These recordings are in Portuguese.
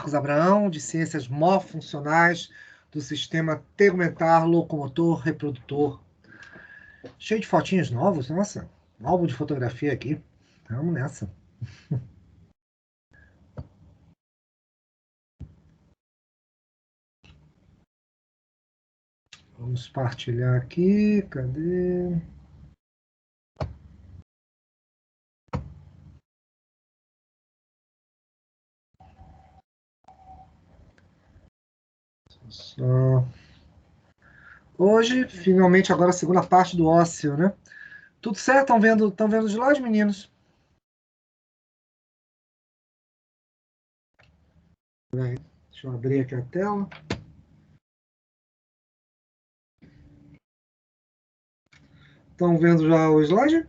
Marcos Abraão, de Ciências Morfuncionais do Sistema Tegumentar, Locomotor, Reprodutor. Cheio de fotinhos novos, nossa, um álbum de fotografia aqui. Vamos nessa. Vamos partilhar aqui, cadê? Só... Hoje, finalmente, agora a segunda parte do ósseo, né? Tudo certo? Estão vendo de lá, os meninos? Deixa eu abrir aqui a tela. Estão vendo já o slide?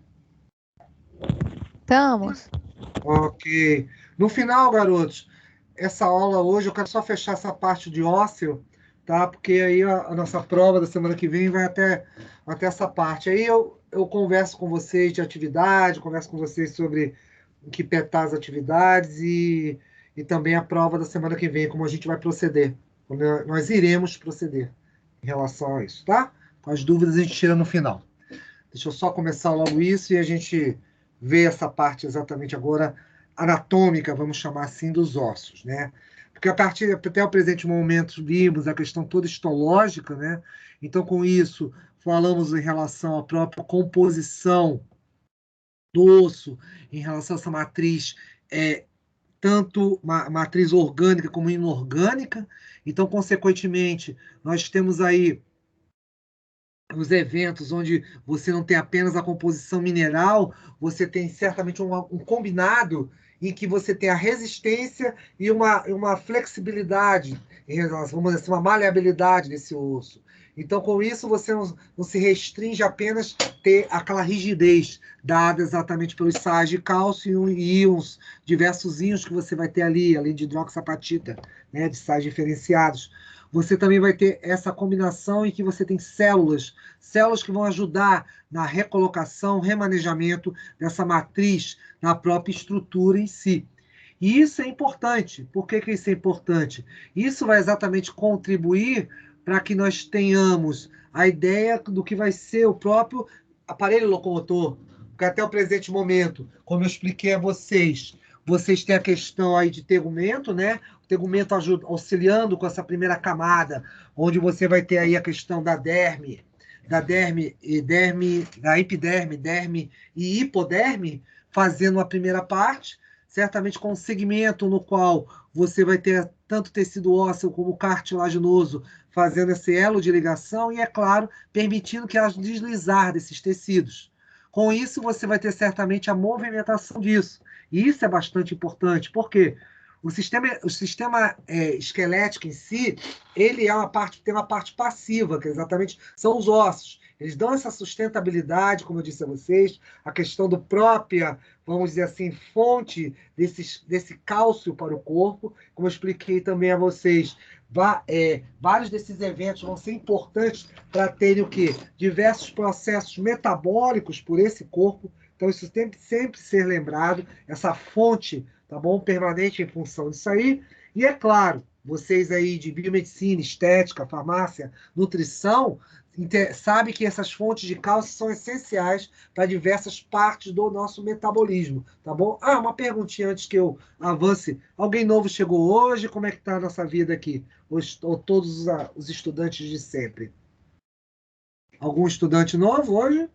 Estamos. Ok. No final, garotos, essa aula hoje, eu quero só fechar essa parte de ósseo, tá? Porque aí a nossa prova da semana que vem vai até essa parte. Aí eu converso com vocês de atividade, converso com vocês sobre o que petar as atividades e também a prova da semana que vem, como a gente vai proceder. Como nós iremos proceder em relação a isso, tá? As dúvidas a gente tira no final. Deixa eu só começar logo isso e a gente vê essa parte exatamente agora anatômica, vamos chamar assim, dos ossos, né? Porque a partir até o presente momento vimos a questão toda histológica, né? Então, com isso, falamos em relação à própria composição do osso, em relação a essa matriz, tanto matriz orgânica como inorgânica. Então, consequentemente, nós temos aí os eventos onde você não tem apenas a composição mineral, você tem certamente um combinado em que você tem a resistência e uma flexibilidade, em relação, vamos dizer assim, uma maleabilidade desse osso. Então, com isso, você não se restringe apenas ter aquela rigidez dada exatamente pelos sais de cálcio e íons, diversos íons que você vai ter ali, além de hidroxapatita, né, de sais diferenciados. Você também vai ter essa combinação em que você tem células que vão ajudar na recolocação, remanejamento dessa matriz na própria estrutura em si. E isso é importante. Por que isso é importante? Isso vai exatamente contribuir para que nós tenhamos a ideia do que vai ser o próprio aparelho locomotor. Porque até o presente momento, como eu expliquei a vocês, vocês têm a questão aí de tegumento, né? O tegumento auxiliando com essa primeira camada, onde você vai ter aí a questão da epiderme, derme e hipoderme, fazendo a primeira parte, certamente com um segmento no qual você vai ter tanto tecido ósseo como cartilaginoso fazendo esse elo de ligação e, é claro, permitindo que elas deslizar desses tecidos. Com isso, você vai ter certamente a movimentação disso. E isso é bastante importante. Por quê? O sistema esquelético em si, ele tem uma parte passiva, que exatamente são os ossos. Eles dão essa sustentabilidade, como eu disse a vocês, a questão do própria, vamos dizer assim, fonte desse cálcio para o corpo. Como eu expliquei também a vocês, vários desses eventos vão ser importantes para terem o quê? Diversos processos metabólicos por esse corpo. Então, isso tem que sempre ser lembrado, essa fonte, tá bom? Permanente em função disso aí. E é claro, vocês aí de biomedicina, estética, farmácia, nutrição, sabem que essas fontes de cálcio são essenciais para diversas partes do nosso metabolismo, tá bom? Ah, uma perguntinha antes que eu avance. Alguém novo chegou hoje? Como é que está a nossa vida aqui? Ou todos os estudantes de sempre? Algum estudante novo hoje?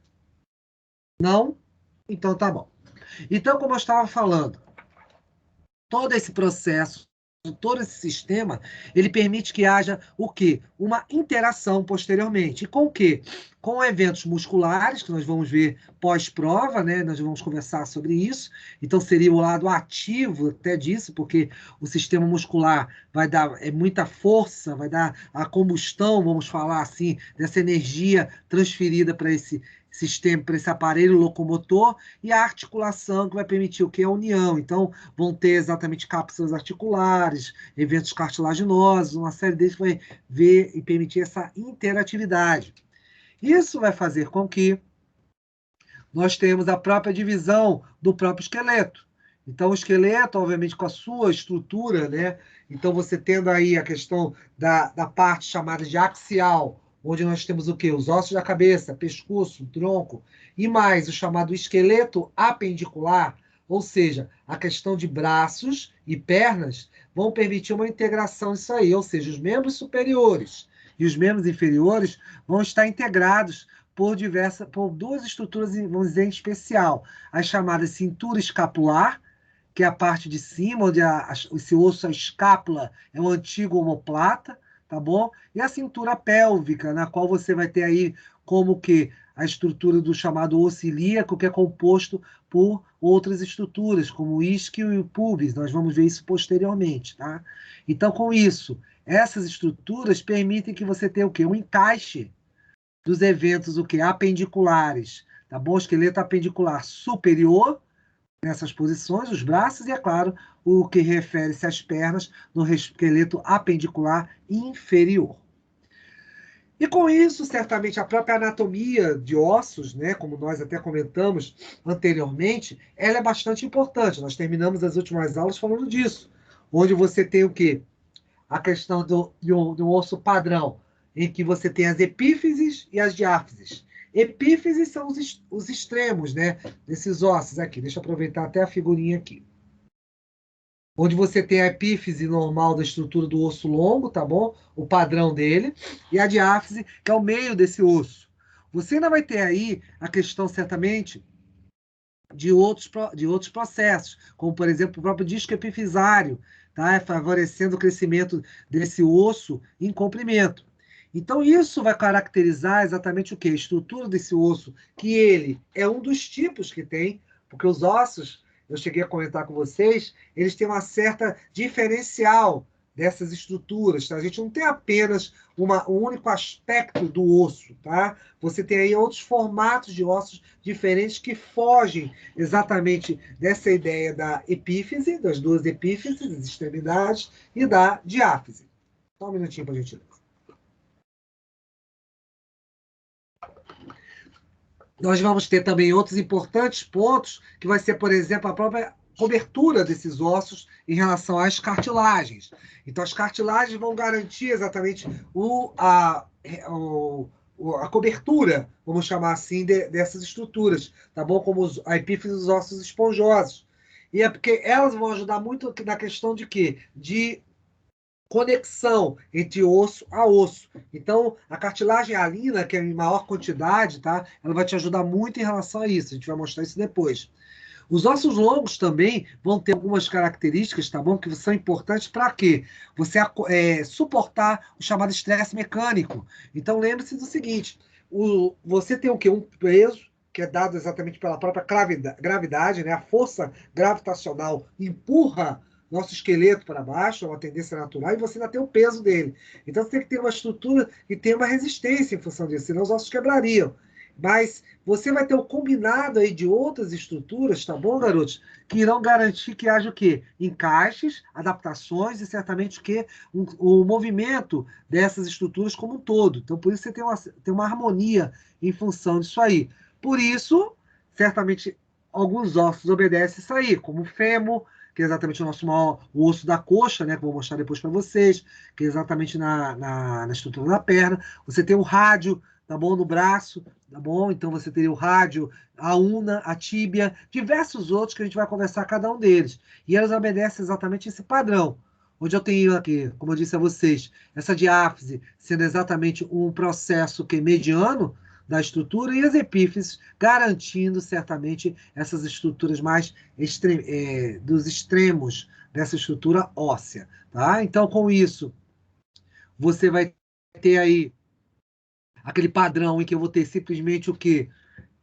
Não? Então tá bom. Então, como eu estava falando, todo esse processo, todo esse sistema, ele permite que haja o quê? Uma interação posteriormente. E com o quê? Com eventos musculares, que nós vamos ver pós-prova, né? Nós vamos conversar sobre isso. Então, seria o lado ativo até disso, porque o sistema muscular vai dar muita força, vai dar a combustão, vamos falar assim, dessa energia transferida para esse sistema, para esse aparelho locomotor, e a articulação que vai permitir o que? A união. Então, vão ter exatamente cápsulas articulares, eventos cartilaginosos, uma série deles que vai ver e permitir essa interatividade. Isso vai fazer com que nós tenhamos a própria divisão do próprio esqueleto. Então, o esqueleto, obviamente, com a sua estrutura, né? Então, você tendo aí a questão da parte chamada de axial, onde nós temos o quê? Os ossos da cabeça, pescoço, tronco, e mais o chamado esqueleto apendicular, ou seja, a questão de braços e pernas, vão permitir uma integração disso aí, ou seja, os membros superiores e os membros inferiores vão estar integrados por duas estruturas, vamos dizer, em especial, as chamadas cintura escapular, que é a parte de cima, onde esse osso, a escápula, é o antigo omoplata, tá bom? E a cintura pélvica, na qual você vai ter aí como que a estrutura do chamado osso ilíaco, que é composto por outras estruturas, como o isquio e o pubis. Nós vamos ver isso posteriormente, tá? Então, com isso, essas estruturas permitem que você tenha o quê? Um encaixe dos eventos o quê? Apendiculares, tá bom? Esqueleto apendicular superior, nessas posições, os braços, e, é claro, o que refere-se às pernas no esqueleto apendicular inferior. E com isso, certamente, a própria anatomia de ossos, né, como nós até comentamos anteriormente, ela é bastante importante. Nós terminamos as últimas aulas falando disso, onde você tem o quê? A questão de um osso padrão, em que você tem as epífises e as diáfises. Epífises são os extremos, né, desses ossos aqui. Deixa eu aproveitar até a figurinha aqui. Onde você tem a epífise normal da estrutura do osso longo, tá bom? O padrão dele. E a diáfise, que é o meio desse osso. Você ainda vai ter aí a questão, certamente, de outros processos, como, por exemplo, o próprio disco epifisário, tá? Favorecendo o crescimento desse osso em comprimento. Então, isso vai caracterizar exatamente o quê? A estrutura desse osso, que ele é um dos tipos que tem, porque os ossos, eu cheguei a comentar com vocês, eles têm uma certa diferencial dessas estruturas, tá? A gente não tem apenas um único aspecto do osso, tá? Você tem aí outros formatos de ossos diferentes que fogem exatamente dessa ideia da epífise, das duas epífises, das extremidades, e da diáfise. Só um minutinho para a gente ler. Nós vamos ter também outros importantes pontos, que vai ser, por exemplo, a própria cobertura desses ossos em relação às cartilagens. Então, as cartilagens vão garantir exatamente a cobertura, vamos chamar assim, dessas estruturas, tá bom? Como a epífise dos ossos esponjosos. E é porque elas vão ajudar muito na questão de quê? De conexão entre osso a osso. Então, a cartilagem alina, que é em maior quantidade, tá? Ela vai te ajudar muito em relação a isso. A gente vai mostrar isso depois. Os ossos longos também vão ter algumas características, tá bom? Que são importantes para quê? Você suportar o chamado estresse mecânico. Então, lembre-se do seguinte: você tem o quê? Um peso que é dado exatamente pela própria gravidade, né? A força gravitacional empurra nosso esqueleto para baixo, é uma tendência natural, e você ainda tem o peso dele. Então, você tem que ter uma estrutura que tenha uma resistência em função disso, senão os ossos quebrariam. Mas você vai ter o combinado aí de outras estruturas, tá bom, garotos? Que irão garantir que haja o quê? Encaixes, adaptações e certamente o quê? O movimento dessas estruturas como um todo. Então, por isso você tem uma harmonia em função disso aí. Por isso, certamente, alguns ossos obedecem isso aí, como o fêmur, que é exatamente o nosso maior, o osso da coxa, né? Que eu vou mostrar depois para vocês, que é exatamente na estrutura da perna. Você tem o rádio, tá bom? No braço, tá bom? Então você teria o rádio, a una, a tíbia, diversos outros que a gente vai conversar cada um deles. E elas obedecem exatamente esse padrão. Onde eu tenho aqui, como eu disse a vocês, essa diáfise sendo exatamente um processo que é mediano da estrutura e as epífises garantindo certamente essas estruturas mais dos extremos dessa estrutura óssea, tá? Então, com isso, você vai ter aí aquele padrão em que eu vou ter simplesmente o quê?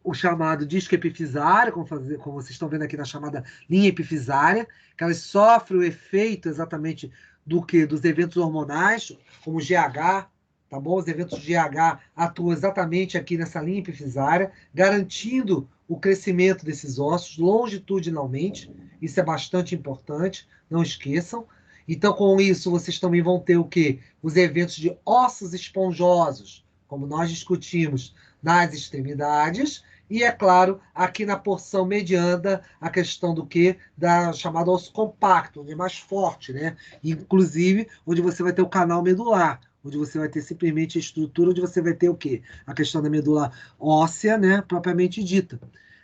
O chamado disco epifisário, como vocês estão vendo aqui na chamada linha epifisária, que elas sofrem o efeito exatamente do que? Dos eventos hormonais, como o GH, tá bom? Os eventos de GH atuam exatamente aqui nessa linha epifisária, garantindo o crescimento desses ossos longitudinalmente. Isso é bastante importante, não esqueçam. Então, com isso, vocês também vão ter o quê? Os eventos de ossos esponjosos, como nós discutimos nas extremidades, E, é claro, aqui na porção mediana, a questão do quê? Da chamada osso compacto, onde é mais forte, né? Inclusive, onde você vai ter o canal medular, onde você vai ter simplesmente a estrutura, onde você vai ter o quê? A questão da medula óssea, né? Propriamente dita.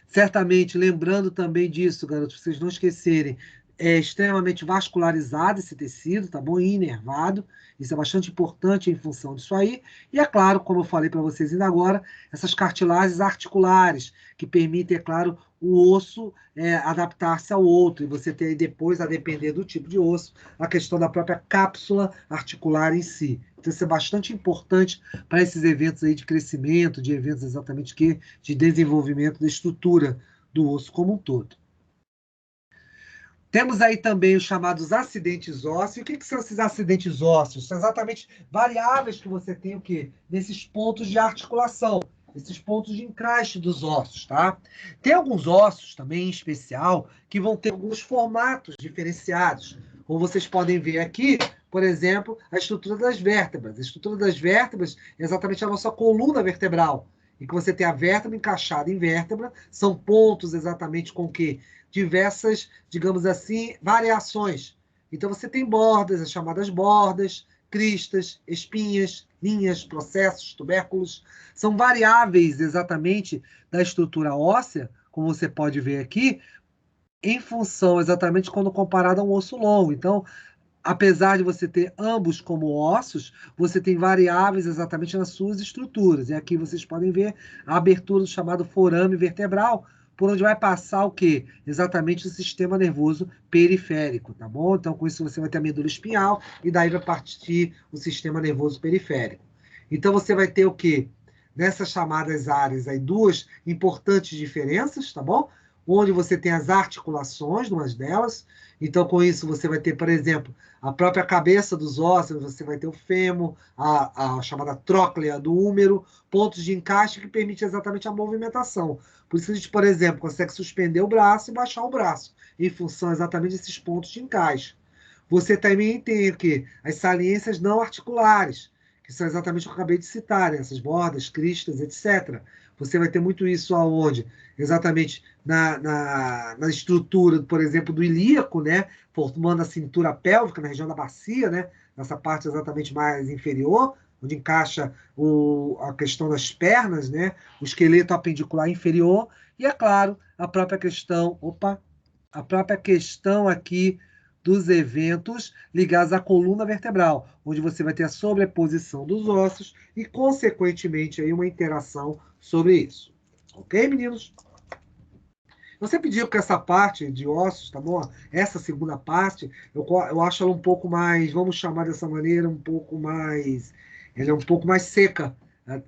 Certamente, lembrando também disso, garotos, pra vocês não esquecerem, é extremamente vascularizado esse tecido, tá bom? E inervado. Isso é bastante importante em função disso aí. E é claro, como eu falei para vocês ainda agora, essas cartilagens articulares, que permitem, é claro, o osso adaptar-se ao outro. E você tem aí depois, a depender do tipo de osso, a questão da própria cápsula articular em si. Então, isso é bastante importante para esses eventos aí de crescimento, de eventos exatamente que de desenvolvimento da estrutura do osso como um todo. Temos aí também os chamados acidentes ósseos. O que são esses acidentes ósseos? São exatamente variáveis que você tem o quê? Nesses pontos de articulação, esses pontos de encaixe dos ossos, tá? Tem alguns ossos também, em especial, que vão ter alguns formatos diferenciados. Como vocês podem ver aqui, por exemplo, a estrutura das vértebras. A estrutura das vértebras é exatamente a nossa coluna vertebral. E que você tem a vértebra encaixada em vértebra, são pontos exatamente com que diversas, digamos assim, variações. Então você tem bordas, as chamadas bordas, cristas, espinhas, linhas, processos, tubérculos. São variáveis exatamente da estrutura óssea, como você pode ver aqui, em função exatamente quando comparado a um osso longo. Então, apesar de você ter ambos como ossos, você tem variáveis exatamente nas suas estruturas. E aqui vocês podem ver a abertura do chamado forame vertebral, por onde vai passar o quê? Exatamente o sistema nervoso periférico, tá bom? Então, com isso, você vai ter a medula espinhal e daí vai partir o sistema nervoso periférico. Então, você vai ter o quê? Nessas chamadas áreas aí, duas importantes diferenças, tá bom? Onde você tem as articulações, umas delas. Então, com isso, você vai ter, por exemplo, a própria cabeça dos ossos, você vai ter o fêmur, a chamada tróclea do húmero, pontos de encaixe que permitem exatamente a movimentação. Por isso a gente, por exemplo, consegue suspender o braço e baixar o braço, em função exatamente desses pontos de encaixe. Você também tem o quê? As saliências não articulares, que são exatamente o que eu acabei de citar, né? Essas bordas, cristas, etc. Você vai ter muito isso aonde? Exatamente na estrutura, por exemplo, do ilíaco, né? Formando a cintura pélvica, na região da bacia, né? Nessa parte exatamente mais inferior, onde encaixa a questão das pernas, né? O esqueleto apendicular inferior, e, é claro, a própria questão aqui dos eventos ligados à coluna vertebral, onde você vai ter a sobreposição dos ossos e, consequentemente, aí uma interação sobre isso. Ok, meninos? Você pediu que essa parte de ossos, tá bom? Essa segunda parte, eu acho ela um pouco mais, vamos chamar dessa maneira, ela é um pouco mais seca, né,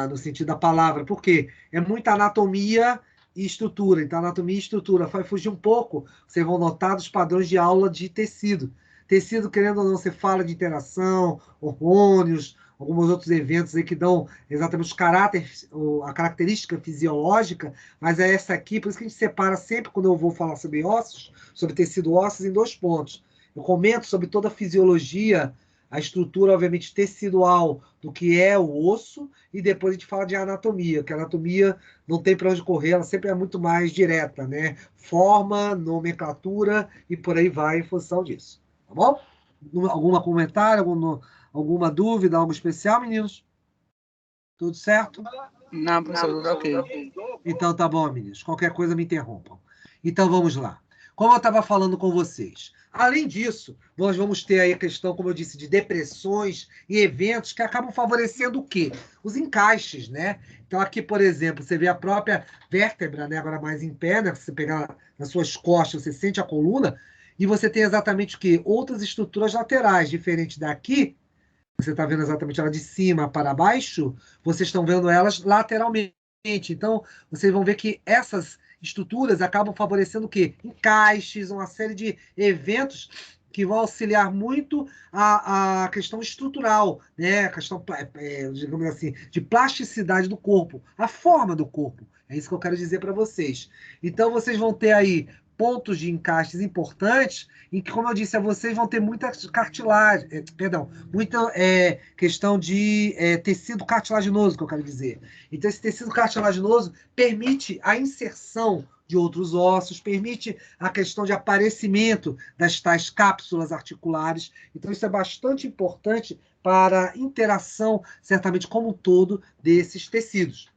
no sentido da palavra. Por quê? É muita anatomia e estrutura. Então, anatomia e estrutura vai fugir um pouco, vocês vão notar, dos padrões de aula de tecido. Tecido, querendo ou não, você fala de interação, hormônios, alguns outros eventos aí que dão exatamente a característica fisiológica, mas é essa aqui, por isso que a gente separa sempre, quando eu vou falar sobre ossos, sobre tecido ósseo, em dois pontos. Eu comento sobre toda a fisiologia, a estrutura, obviamente, tecidual do que é o osso, e depois a gente fala de anatomia, que a anatomia não tem para onde correr, ela sempre é muito mais direta, né? Forma, nomenclatura e por aí vai em função disso. Tá bom? Algum comentário, alguma dúvida, algo especial, meninos? Tudo certo? Não, professor, tudo ok. Então tá bom, meninos. Qualquer coisa me interrompam. Então vamos lá. Como eu estava falando com vocês, além disso, nós vamos ter aí a questão, como eu disse, de depressões e eventos que acabam favorecendo o quê? Os encaixes, né? Então aqui, por exemplo, você vê a própria vértebra, né? Agora mais em pé, né? Você pegar nas suas costas, você sente a coluna, e você tem exatamente o quê? Outras estruturas laterais, diferente daqui, você está vendo exatamente ela de cima para baixo, vocês estão vendo elas lateralmente. Então, vocês vão ver que essas estruturas acabam favorecendo o quê? Encaixes, uma série de eventos que vão auxiliar muito a questão estrutural, né? A questão, digamos assim, de plasticidade do corpo, a forma do corpo. É isso que eu quero dizer para vocês. Então, vocês vão ter aí pontos de encaixes importantes, em que, como eu disse a vocês, vão ter muita cartilagem, muita questão de tecido cartilaginoso, que eu quero dizer. Então, esse tecido cartilaginoso permite a inserção de outros ossos, permite a questão de aparecimento das tais cápsulas articulares. Então, isso é bastante importante para a interação, certamente, como um todo, desses tecidos.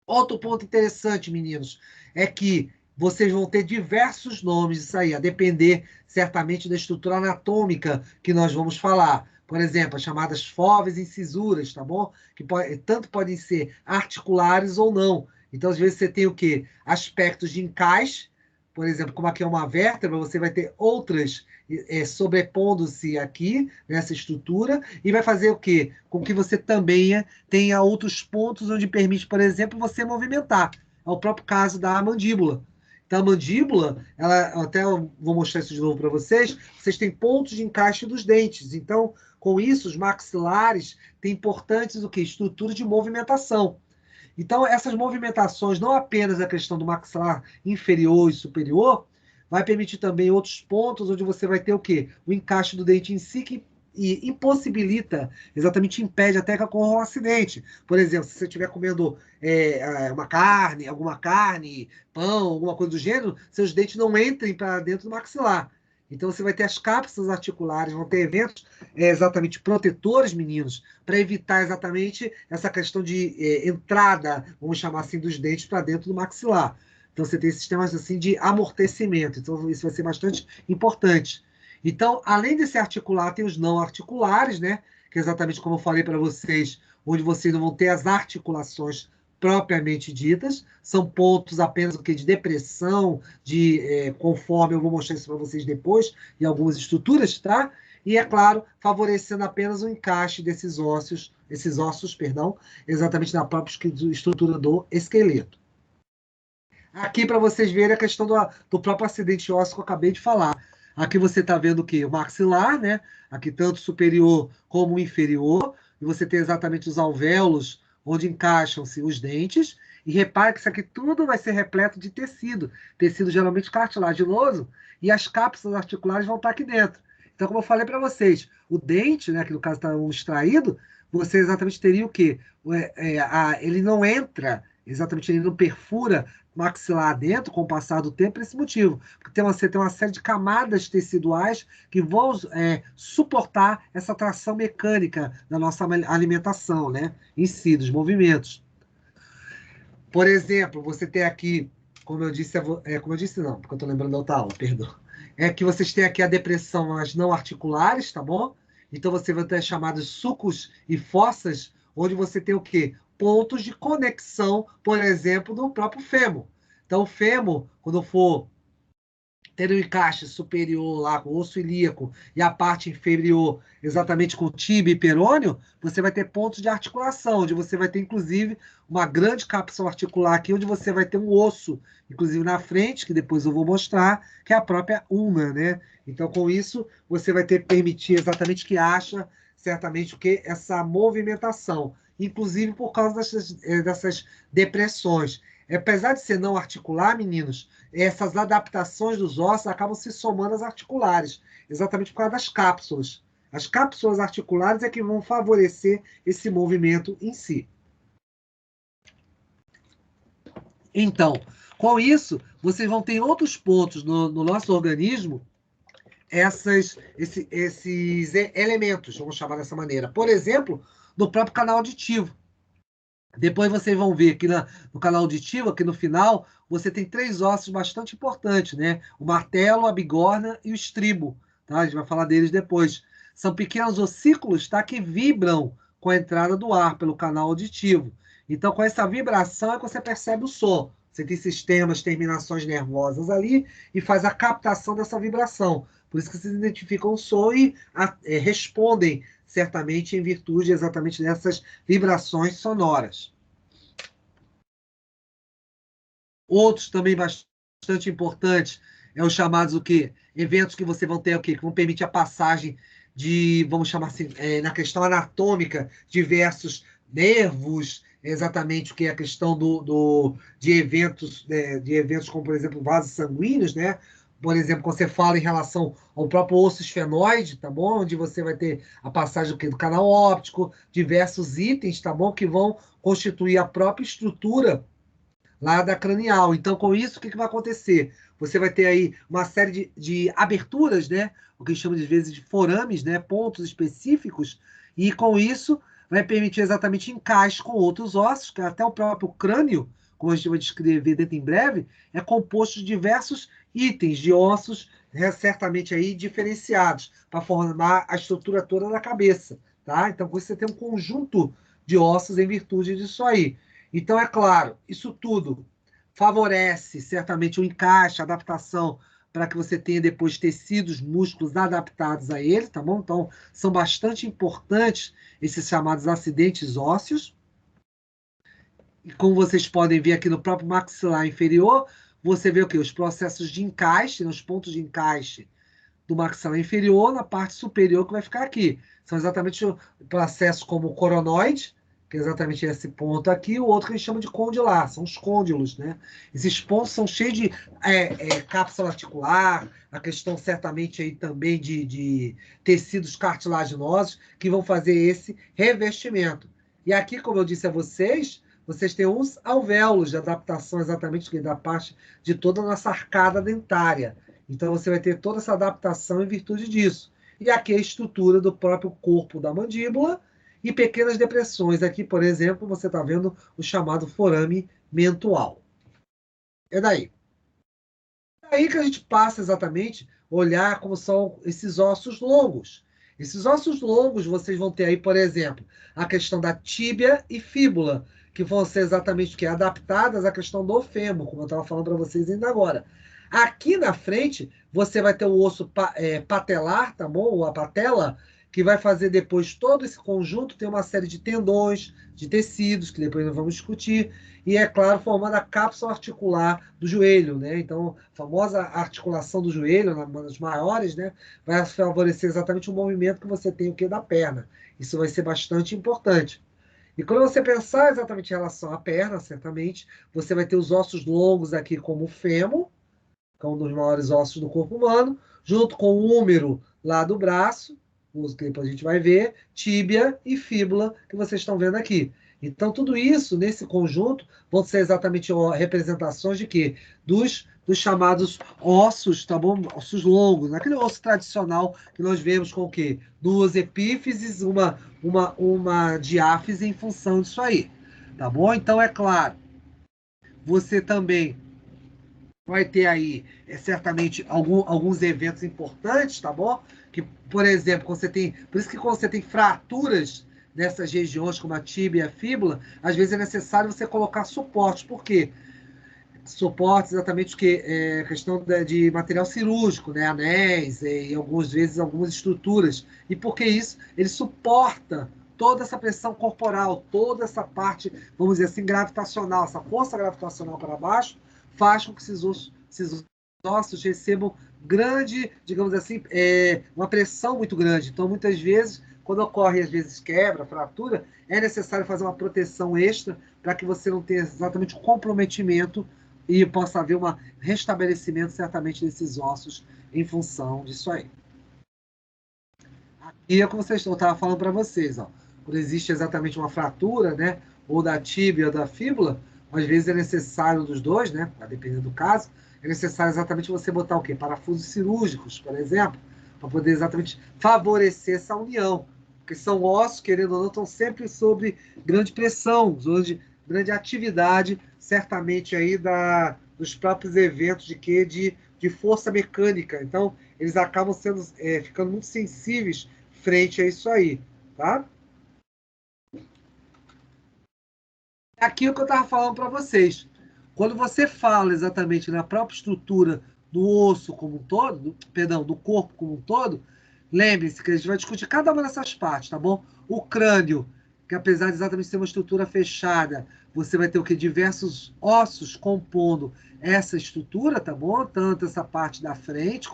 Outro ponto interessante, meninos, é que vocês vão ter diversos nomes isso aí, a depender, certamente, da estrutura anatômica que nós vamos falar. Por exemplo, as chamadas foves e cisuras, tá bom? Que tanto podem ser articulares ou não. Então, às vezes, você tem o quê? Aspectos de encaixe, por exemplo, como aqui é uma vértebra, você vai ter outras sobrepondo-se aqui nessa estrutura e vai fazer o quê? Com que você também tenha outros pontos onde permite, por exemplo, você movimentar. É o próprio caso da mandíbula. Então, a mandíbula, até eu vou mostrar isso de novo para vocês, vocês têm pontos de encaixe dos dentes. Então, com isso, os maxilares têm importantes o quê? Estrutura de movimentação. Então, essas movimentações, não apenas a questão do maxilar inferior e superior, vai permitir também outros pontos onde você vai ter o quê? O encaixe do dente em si, que impossibilita, exatamente impede até que ocorra um acidente. Por exemplo, se você estiver comendo alguma carne, pão, alguma coisa do gênero, seus dentes não entrem para dentro do maxilar. Então, você vai ter as cápsulas articulares, vão ter eventos exatamente protetores, meninos, para evitar exatamente essa questão de entrada, vamos chamar assim, dos dentes para dentro do maxilar. Então, você tem sistemas assim de amortecimento. Então, isso vai ser bastante importante. Então, além desse articular, tem os não articulares, né? Que é exatamente como eu falei para vocês, onde vocês não vão ter as articulações propriamente ditas, são pontos apenas de depressão, conforme eu vou mostrar isso para vocês depois, em algumas estruturas, tá? E, é claro, favorecendo apenas o encaixe desses ossos, exatamente na própria estrutura do esqueleto. Aqui, para vocês verem a questão do próprio acidente ósseo que eu acabei de falar. Aqui você está vendo o quê? O maxilar, né? Aqui tanto superior como inferior. E você tem exatamente os alvéolos, onde encaixam-se os dentes. E repare que isso aqui tudo vai ser repleto de tecido. Tecido geralmente cartilaginoso. E as cápsulas articulares vão estar aqui dentro. Então, como eu falei para vocês, o dente, né, que no caso está um extraído, você exatamente teria o quê? Ele não entra, exatamente, ele não perfura maxilar dentro com o passar do tempo por esse motivo. Porque você tem uma série de camadas teciduais que vão suportar essa tração mecânica da nossa alimentação, né? Em si, dos movimentos. Por exemplo, você tem aqui, como eu disse não, porque eu estou lembrando da outra aula, perdão. É que vocês têm aqui a depressão nas não articulares, tá bom? Então você vai ter chamados sulcos e fossas, onde você tem o quê? Pontos de conexão, por exemplo, do próprio fêmur. Então, o fêmur, quando for ter um encaixe superior lá com o osso ilíaco e a parte inferior exatamente com o tíbio e perônio, você vai ter pontos de articulação, onde você vai ter, inclusive, uma grande cápsula articular aqui, onde você vai ter um osso, inclusive na frente, que depois eu vou mostrar, que é a própria ulna, né? Então, com isso, você vai ter que permitir exatamente que haja, certamente, o que? Essa movimentação, inclusive por causa dessas depressões. Apesar de ser não articular, meninos, essas adaptações dos ossos acabam se somando às articulares, exatamente por causa das cápsulas. As cápsulas articulares é que vão favorecer esse movimento em si. Então, com isso, vocês vão ter outros pontos no nosso organismo, esses elementos, vamos chamar dessa maneira. Por exemplo, no próprio canal auditivo. Depois vocês vão ver aqui no canal auditivo, aqui no final, você tem 3 ossos bastante importantes, né? O martelo, a bigorna e o estribo, tá? A gente vai falar deles depois. São pequenos ossículos, tá? Que vibram com a entrada do ar pelo canal auditivo. Então, com essa vibração é que você percebe o som. Você tem sistemas, terminações nervosas ali e faz a captação dessa vibração. Por isso que vocês identificam o som e respondem certamente em virtude exatamente dessas vibrações sonoras. Outros também bastante importantes é os chamados o quê? Eventos que você vão ter o quê? Que vão permitir a passagem de, vamos chamar assim, na questão anatômica, diversos nervos, exatamente o que é a questão de eventos como, por exemplo, vasos sanguíneos, né? Por exemplo, quando você fala em relação ao próprio osso esfenoide, tá bom? Onde você vai ter a passagem do canal óptico, diversos itens, tá bom? Que vão constituir a própria estrutura lá da cranial. Então, com isso, o que vai acontecer? Você vai ter aí uma série de aberturas, né? O que chama de vezes de forames, né? Pontos específicos, e com isso vai permitir exatamente encaixe com outros ossos, que até o próprio crânio, como a gente vai descrever dentro em breve, é composto de diversos itens de ossos, né, certamente aí diferenciados, para formar a estrutura toda da cabeça, tá? Então, com isso você tem um conjunto de ossos em virtude disso aí. Então, é claro, isso tudo favorece certamente o encaixe, a adaptação, para que você tenha depois tecidos, músculos adaptados a ele, tá bom? Então, são bastante importantes esses chamados acidentes ósseos. E como vocês podem ver aqui no próprio maxilar inferior, você vê o quê? Os processos de encaixe, os pontos de encaixe do maxilar inferior na parte superior que vai ficar aqui. São exatamente processos como o coronoide, que é exatamente esse ponto aqui, e o outro que a gente chama de condilar, são os côndilos, né? Esses pontos são cheios de cápsula articular, a questão certamente aí também de tecidos cartilaginosos que vão fazer esse revestimento. E aqui, como eu disse a vocês, vocês têm uns alvéolos de adaptação exatamente da parte de toda a nossa arcada dentária. Então, você vai ter toda essa adaptação em virtude disso. E aqui a estrutura do próprio corpo da mandíbula e pequenas depressões. Aqui, por exemplo, você está vendo o chamado forame mentual. É daí. É aí que a gente passa exatamente a olhar como são esses ossos longos. Esses ossos longos, vocês vão ter aí, por exemplo, a questão da tíbia e fíbula, que vão ser exatamente o que? Adaptadas à questão do fêmur, como eu estava falando para vocês ainda agora. Aqui na frente, você vai ter o osso patelar, tá bom? Ou a patela, que vai fazer depois todo esse conjunto, tem uma série de tendões, de tecidos, que depois nós vamos discutir, e, é claro, formando a cápsula articular do joelho, né? Então, a famosa articulação do joelho, uma das maiores, né? Vai favorecer exatamente o movimento que você tem o que da perna. Isso vai ser bastante importante. E quando você pensar exatamente em relação à perna, certamente, você vai ter os ossos longos aqui como o fêmur, que é um dos maiores ossos do corpo humano, junto com o húmero lá do braço, que depois a gente vai ver, tíbia e fíbula, que vocês estão vendo aqui. Então, tudo isso, nesse conjunto, vão ser exatamente representações de quê? Dos chamados ossos, tá bom? Ossos longos, aquele osso tradicional que nós vemos com o quê? Duas epífises, uma diáfise em função disso aí, tá bom? Então, é claro, você também vai ter aí certamente alguns eventos importantes, tá bom? Que, por exemplo, quando você tem. Por isso que quando você tem fraturas nessas regiões, como a tíbia e a fíbula, às vezes é necessário você colocar suportes. Por quê? Suportes exatamente o que é questão de material cirúrgico, né? Anéis e algumas vezes algumas estruturas. E por que isso? Ele suporta toda essa pressão corporal, toda essa parte, vamos dizer assim, gravitacional, essa força gravitacional para baixo, faz com que esses ossos recebam grande, digamos assim, uma pressão muito grande. Então, muitas vezes, quando ocorre, às vezes, quebra, fratura, é necessário fazer uma proteção extra para que você não tenha exatamente o comprometimento e possa haver um restabelecimento, certamente, desses ossos em função disso aí. Aqui é como eu estava falando para vocês, ó. Quando existe exatamente uma fratura, né, ou da tíbia ou da fíbula, às vezes é necessário dos dois, né, a depender do caso, é necessário exatamente você botar o quê? Parafusos cirúrgicos, por exemplo, para poder exatamente favorecer essa união. Porque são ossos, querendo ou não, estão sempre sob grande pressão, sob grande atividade, certamente aí dos próprios eventos de força mecânica. Então, eles acabam ficando muito sensíveis frente a isso aí, tá? Aqui é o que eu estava falando para vocês. Quando você fala exatamente na própria estrutura do osso como um todo, perdão, do corpo como um todo, lembre-se que a gente vai discutir cada uma dessas partes, tá bom? O crânio, que apesar de exatamente ser uma estrutura fechada, você vai ter o que? Diversos ossos compondo essa estrutura, tá bom? Tanto essa parte da frente,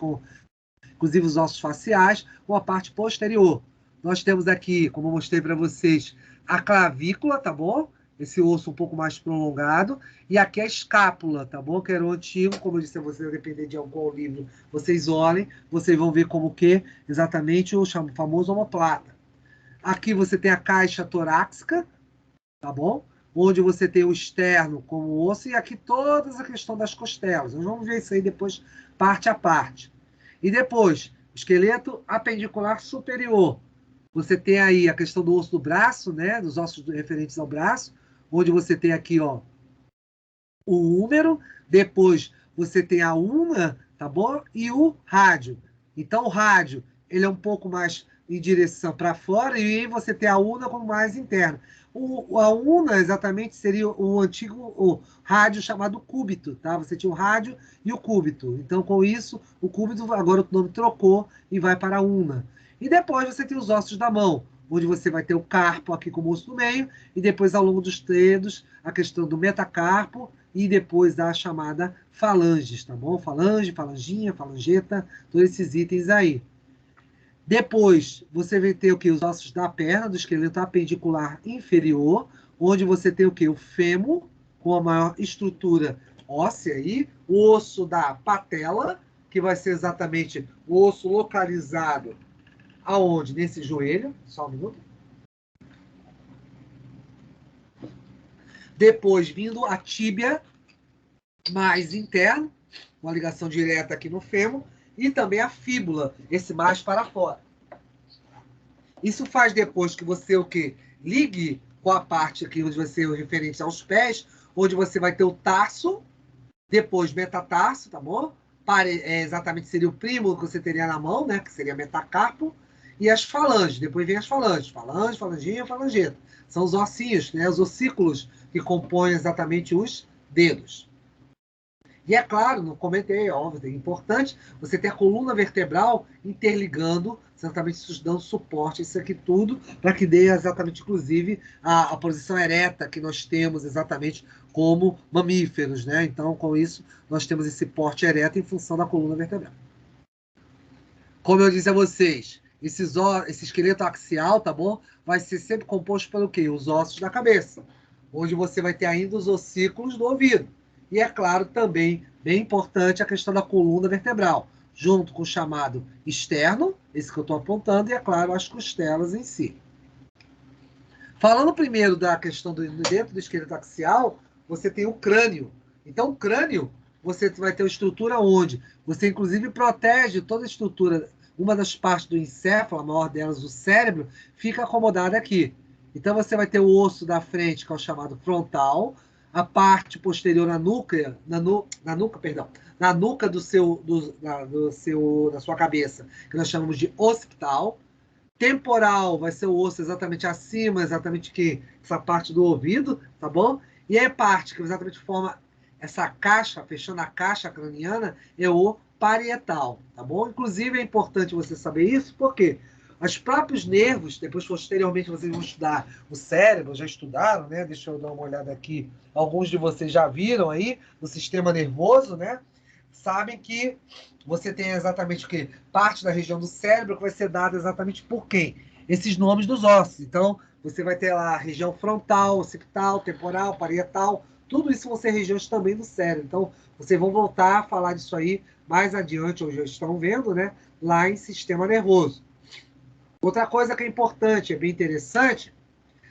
inclusive os ossos faciais, com a parte posterior. Nós temos aqui, como eu mostrei para vocês, a clavícula, tá bom? esse osso um pouco mais prolongado, e aqui a escápula, tá bom? Que era o antigo, como eu disse a vocês, depender de qual livro vocês olhem, vocês vão ver como que exatamente o famoso omoplata. Aqui você tem a caixa torácica, tá bom? Onde você tem o externo como osso, e aqui toda a questão das costelas. Nós vamos ver isso aí depois, parte a parte. E depois, esqueleto apendicular superior. Você tem aí a questão do osso do braço, né? Dos ossos referentes ao braço, onde você tem aqui, ó, o húmero, depois você tem a ulna, tá bom? E o rádio. Então, o rádio, ele é um pouco mais em direção para fora, e aí você tem a ulna como mais interna. A ulna, exatamente, seria o antigo o rádio chamado cúbito, tá? Você tinha o rádio e o cúbito. Então, com isso, o cúbito, agora o nome trocou e vai para a ulna. E depois você tem os ossos da mão, onde você vai ter o carpo aqui com o osso no meio, e depois, ao longo dos dedos, a questão do metacarpo, e depois da chamada falanges, tá bom? Falange, falanginha, falangeta, todos esses itens aí. Depois, você vai ter o que? Os ossos da perna, do esqueleto apendicular inferior, onde você tem o que? O fêmur, com a maior estrutura óssea aí, o osso da patela, que vai ser exatamente o osso localizado aonde? Nesse joelho. Só um minuto. Depois, vindo a tíbia mais interno, uma ligação direta aqui no fêmur, e também a fíbula, esse mais para fora. Isso faz depois que você o quê? Ligue com a parte aqui onde vai ser o referente aos pés, onde você vai ter o tarso, depois metatarso, tá bom? Exatamente seria o primo que você teria na mão, né? Que seria metacarpo, e as falanges. Depois vem as falanges. Falange, falanginha, falangeta. São os ossinhos, né? Os ossículos que compõem exatamente os dedos. E é claro, não comentei, óbvio, é importante você ter a coluna vertebral interligando, exatamente dando suporte a isso aqui tudo, para que dê exatamente, inclusive, a posição ereta que nós temos exatamente como mamíferos, né? Então, com isso, nós temos esse porte ereto em função da coluna vertebral. Como eu disse a vocês, esse esqueleto axial, tá bom? Vai ser sempre composto pelo quê? Os ossos da cabeça, onde você vai ter ainda os ossículos do ouvido. E é claro também, bem importante, a questão da coluna vertebral, junto com o chamado externo, esse que eu estou apontando, e é claro, as costelas em si. Falando primeiro da questão dentro do esqueleto axial, você tem o crânio. Então, o crânio, você vai ter uma estrutura onde você, inclusive, protege toda a estrutura. Uma das partes do encéfalo, a maior delas, o cérebro, fica acomodada aqui. Então, você vai ter o osso da frente, que é o chamado frontal, a parte posterior na nuca, na nuca da sua cabeça, que nós chamamos de occipital. Temporal vai ser o osso exatamente acima, exatamente que essa parte do ouvido, tá bom? E a parte que exatamente forma essa caixa, fechando a caixa craniana, é o parietal, tá bom? Inclusive é importante você saber isso, porque os próprios nervos, depois posteriormente vocês vão estudar o cérebro, já estudaram, né? Deixa eu dar uma olhada aqui. Alguns de vocês já viram aí o sistema nervoso, né? Sabem que você tem exatamente o quê? Parte da região do cérebro que vai ser dada exatamente por quem? Esses nomes dos ossos. Então, você vai ter lá a região frontal, occipital, temporal, parietal. Tudo isso vão ser regiões também do cérebro. Então, vocês vão voltar a falar disso aí mais adiante, ou já estão vendo, né? Lá em sistema nervoso. Outra coisa que é importante, é bem interessante,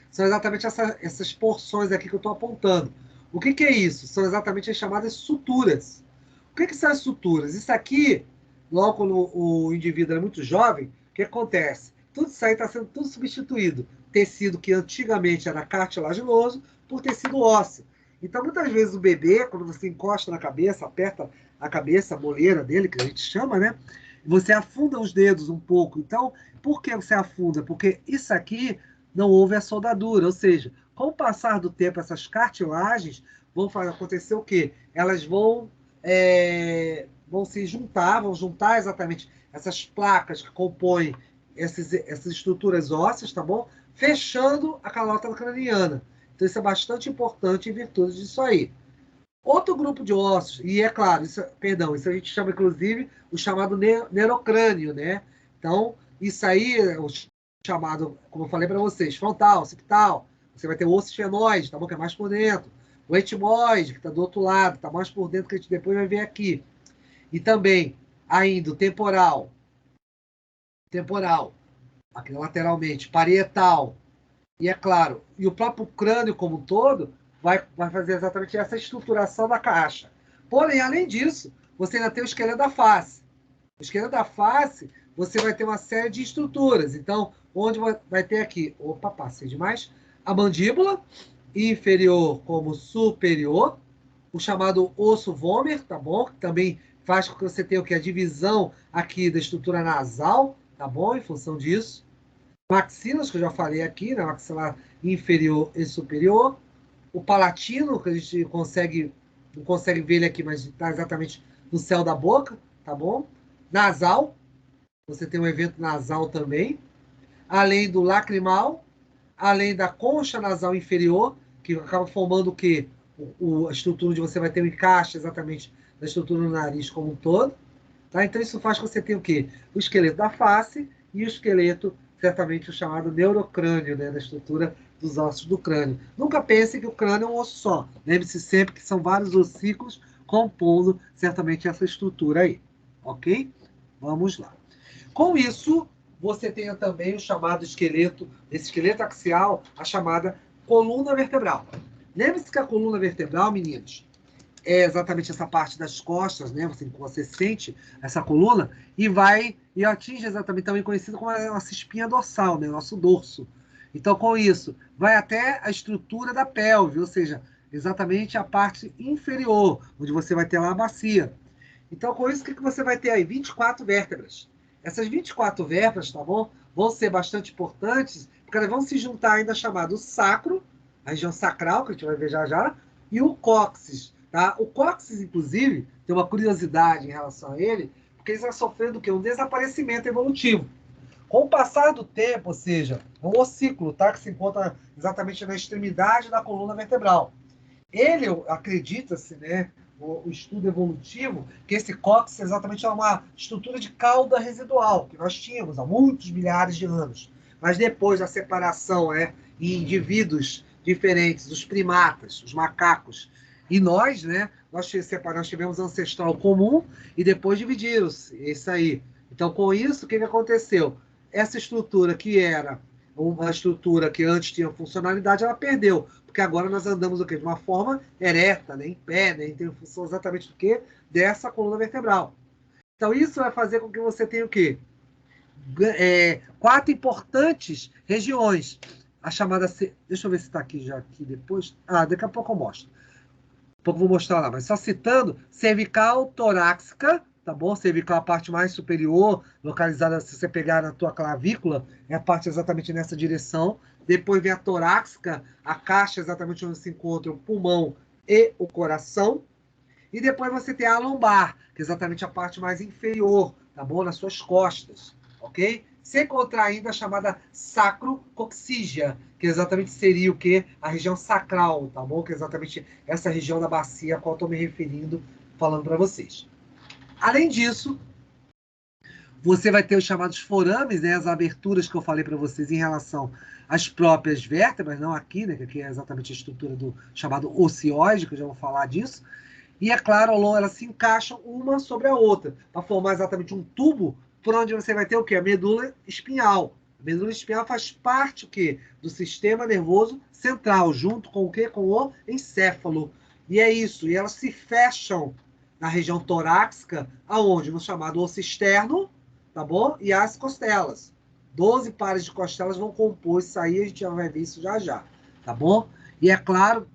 são exatamente essas porções aqui que eu estou apontando. O que é isso? São exatamente as chamadas suturas. O que são as suturas? Isso aqui, logo quando o indivíduo é muito jovem, o que acontece? Tudo isso aí está sendo tudo substituído. Tecido que antigamente era cartilaginoso por tecido ósseo. Então, muitas vezes o bebê, quando você encosta na cabeça, aperta a cabeça, a moleira dele, que a gente chama, né? Você afunda os dedos um pouco. Então, por que você afunda? Porque isso aqui não houve a soldadura. Ou seja, com o passar do tempo, essas cartilagens vão acontecer o quê? Elas vão se juntar, vão juntar exatamente essas placas que compõem essas estruturas ósseas, tá bom? Fechando a calota craniana. Então, isso é bastante importante em virtude disso aí. Outro grupo de ossos, e é claro, isso a gente chama, inclusive, o chamado neurocrânio, né? Então, isso aí é o chamado, como eu falei para vocês, frontal, occipital, Você vai ter o osso esfenoide, tá bom? Que é mais por dentro. O etimoide, que está do outro lado, está mais por dentro, que a gente depois vai ver aqui. E também, ainda, o temporal, aqui lateralmente, parietal, e é claro, e o próprio crânio como um todo vai fazer exatamente essa estruturação da caixa. Porém, além disso, você ainda tem o esqueleto da face. O esqueleto da face, você vai ter uma série de estruturas. Então, onde vai ter aqui, opa, passei demais, a mandíbula, inferior como superior, o chamado osso vomer, tá bom? Que também faz com que você tenha o que? A divisão aqui da estrutura nasal, tá bom? Em função disso. Maxilas, que eu já falei aqui, né? Maxilar inferior e superior. O palatino, que a gente não consegue ver ele aqui, mas está exatamente no céu da boca, tá bom? Nasal, você tem um evento nasal também. Além do lacrimal, além da concha nasal inferior, que acaba formando o quê? A estrutura onde você vai ter o encaixe exatamente da estrutura do nariz como um todo. Tá? Então isso faz com que você tenha o quê? O esqueleto da face e o esqueleto, certamente o chamado neurocrânio, né? Da estrutura dos ossos do crânio. Nunca pense que o crânio é um osso só. Lembre-se sempre que são vários ossículos compondo certamente essa estrutura aí. Ok? Vamos lá. Com isso, você tem também o chamado esqueleto, esse esqueleto axial, a chamada coluna vertebral. Lembre-se que a coluna vertebral, meninos, é exatamente essa parte das costas, né? Você sente essa coluna e atinge exatamente também conhecido como a nossa espinha dorsal, né? Nosso dorso. Então, com isso, vai até a estrutura da pelve, ou seja, exatamente a parte inferior, onde você vai ter lá a bacia. Então, com isso, o que você vai ter aí? 24 vértebras. Essas 24 vértebras, tá bom? Vão ser bastante importantes, porque elas vão se juntar ainda chamado sacro, a região sacral, que a gente vai ver já já, e o cóccix, tá? O cóccix, inclusive, tem uma curiosidade em relação a ele, porque ele está sofrendo o quê? Um desaparecimento evolutivo. Com o passar do tempo, ou seja, é um ossículo, tá? Que se encontra exatamente na extremidade da coluna vertebral. Ele, acredita-se, né, o estudo evolutivo, que esse cóccix exatamente é uma estrutura de cauda residual, que nós tínhamos há muitos milhares de anos. Mas depois da separação em indivíduos diferentes, os primatas, os macacos, e nós, né, nós tivemos ancestral comum e depois dividiram-se, isso aí. Então, com isso, o que aconteceu? Essa estrutura que era uma estrutura que antes tinha funcionalidade, ela perdeu. Porque agora nós andamos o quê? De uma forma ereta, né? Em pé, né? Tem função exatamente do quê? Dessa coluna vertebral. Então, isso vai fazer com que você tenha o quê? 4 importantes regiões. A chamada... Deixa eu ver se está aqui já aqui depois. Daqui a pouco eu mostro. Pouco vou mostrar lá, mas só citando, cervical torácica, tá bom? Cervical é a parte mais superior, localizada, se você pegar na tua clavícula, é a parte exatamente nessa direção. Depois vem a torácica, a caixa exatamente onde se encontra o pulmão e o coração. E depois você tem a lombar, que é exatamente a parte mais inferior, tá bom? Nas suas costas, ok? Sem encontrar ainda a chamada sacrococcígea, que exatamente seria o quê? A região sacral, tá bom? Que é exatamente essa região da bacia a qual estou me referindo, falando para vocês. Além disso, você vai ter os chamados forames, né? As aberturas que eu falei para vocês em relação às próprias vértebras, não aqui, né? Que aqui é exatamente a estrutura do chamado ocioide, que eu já vou falar disso. E é claro, elas se encaixam uma sobre a outra, para formar exatamente um tubo por onde você vai ter o quê? A medula espinhal. A medula espinhal faz parte o quê? Do sistema nervoso central, junto com o quê? Com o encéfalo. E é isso. E elas se fecham na região torácica, aonde? No chamado osso externo, tá bom? E as costelas. 12 pares de costelas vão compor isso aí, a gente já vai ver isso já já, tá bom? E é claro,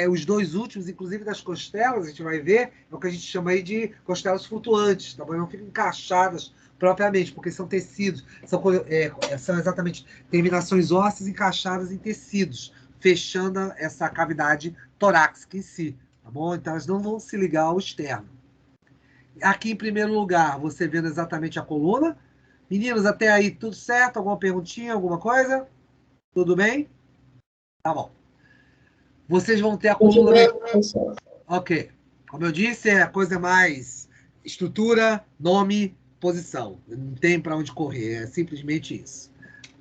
os dois últimos, inclusive das costelas, a gente vai ver, é o que a gente chama aí de costelas flutuantes, tá bom? Não ficam encaixadas propriamente, porque são tecidos, são exatamente terminações ósseas encaixadas em tecidos, fechando essa cavidade torácica em si, tá bom? Então elas não vão se ligar ao externo. Aqui em primeiro lugar, você vendo exatamente a coluna. Meninos, até aí tudo certo? Alguma perguntinha, alguma coisa? Tudo bem? Tá bom. Vocês vão ter a coluna... Ok. Como eu disse, é a coisa mais estrutura, nome, posição. Não tem para onde correr, é simplesmente isso.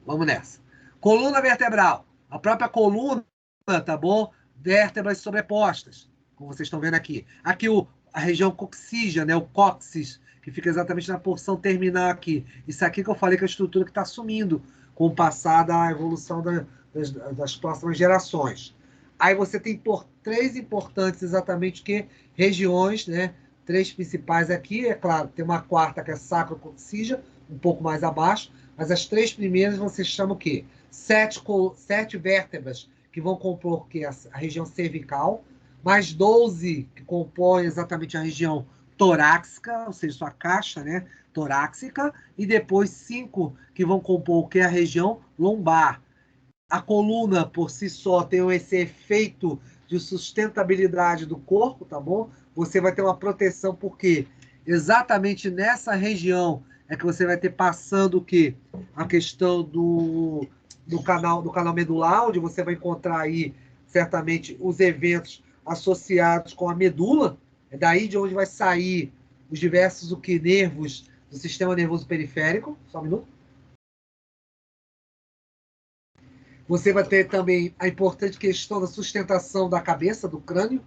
Vamos nessa. Coluna vertebral. A própria coluna, tá bom? Vértebras sobrepostas, como vocês estão vendo aqui. Aqui a região coxígea, né? O cóccix, que fica exatamente na porção terminal aqui. Isso aqui que eu falei que é a estrutura que está sumindo com o passar da evolução das próximas gerações. Aí você tem três importantes exatamente que regiões, né? Três principais aqui, é claro, tem uma quarta que é sacrocoxígea, um pouco mais abaixo, mas as três primeiras você chama o quê? Sete vértebras que vão compor que a região cervical, mais 12 que compõem exatamente a região torácica, ou seja, sua caixa, né, torácica, e depois 5 que vão compor que é a região lombar. A coluna, por si só, tem esse efeito de sustentabilidade do corpo, tá bom? Você vai ter uma proteção, porque exatamente nessa região é que você vai ter passando o quê? A questão do canal medular, onde você vai encontrar aí, certamente, os eventos associados com a medula. É daí de onde vai sair os diversos nervos do sistema nervoso periférico. Só um minuto. Você vai ter também a importante questão da sustentação da cabeça, do crânio,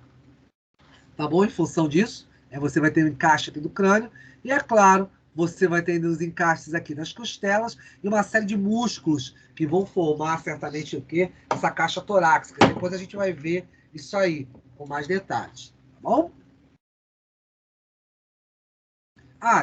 tá bom? Em função disso, você vai ter um encaixe aqui do crânio, e é claro, você vai ter os encaixes aqui das costelas e uma série de músculos que vão formar certamente o quê? Essa caixa torácica. Depois a gente vai ver isso aí com mais detalhes, tá bom?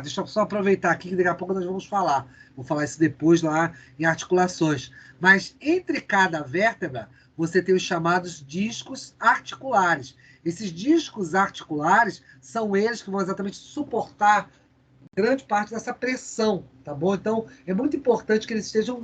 Deixa eu só aproveitar aqui que daqui a pouco nós vamos falar. Vou falar isso depois lá em articulações. Mas entre cada vértebra, você tem os chamados discos articulares. Esses discos articulares são eles que vão exatamente suportar grande parte dessa pressão, tá bom? Então, é muito importante que eles estejam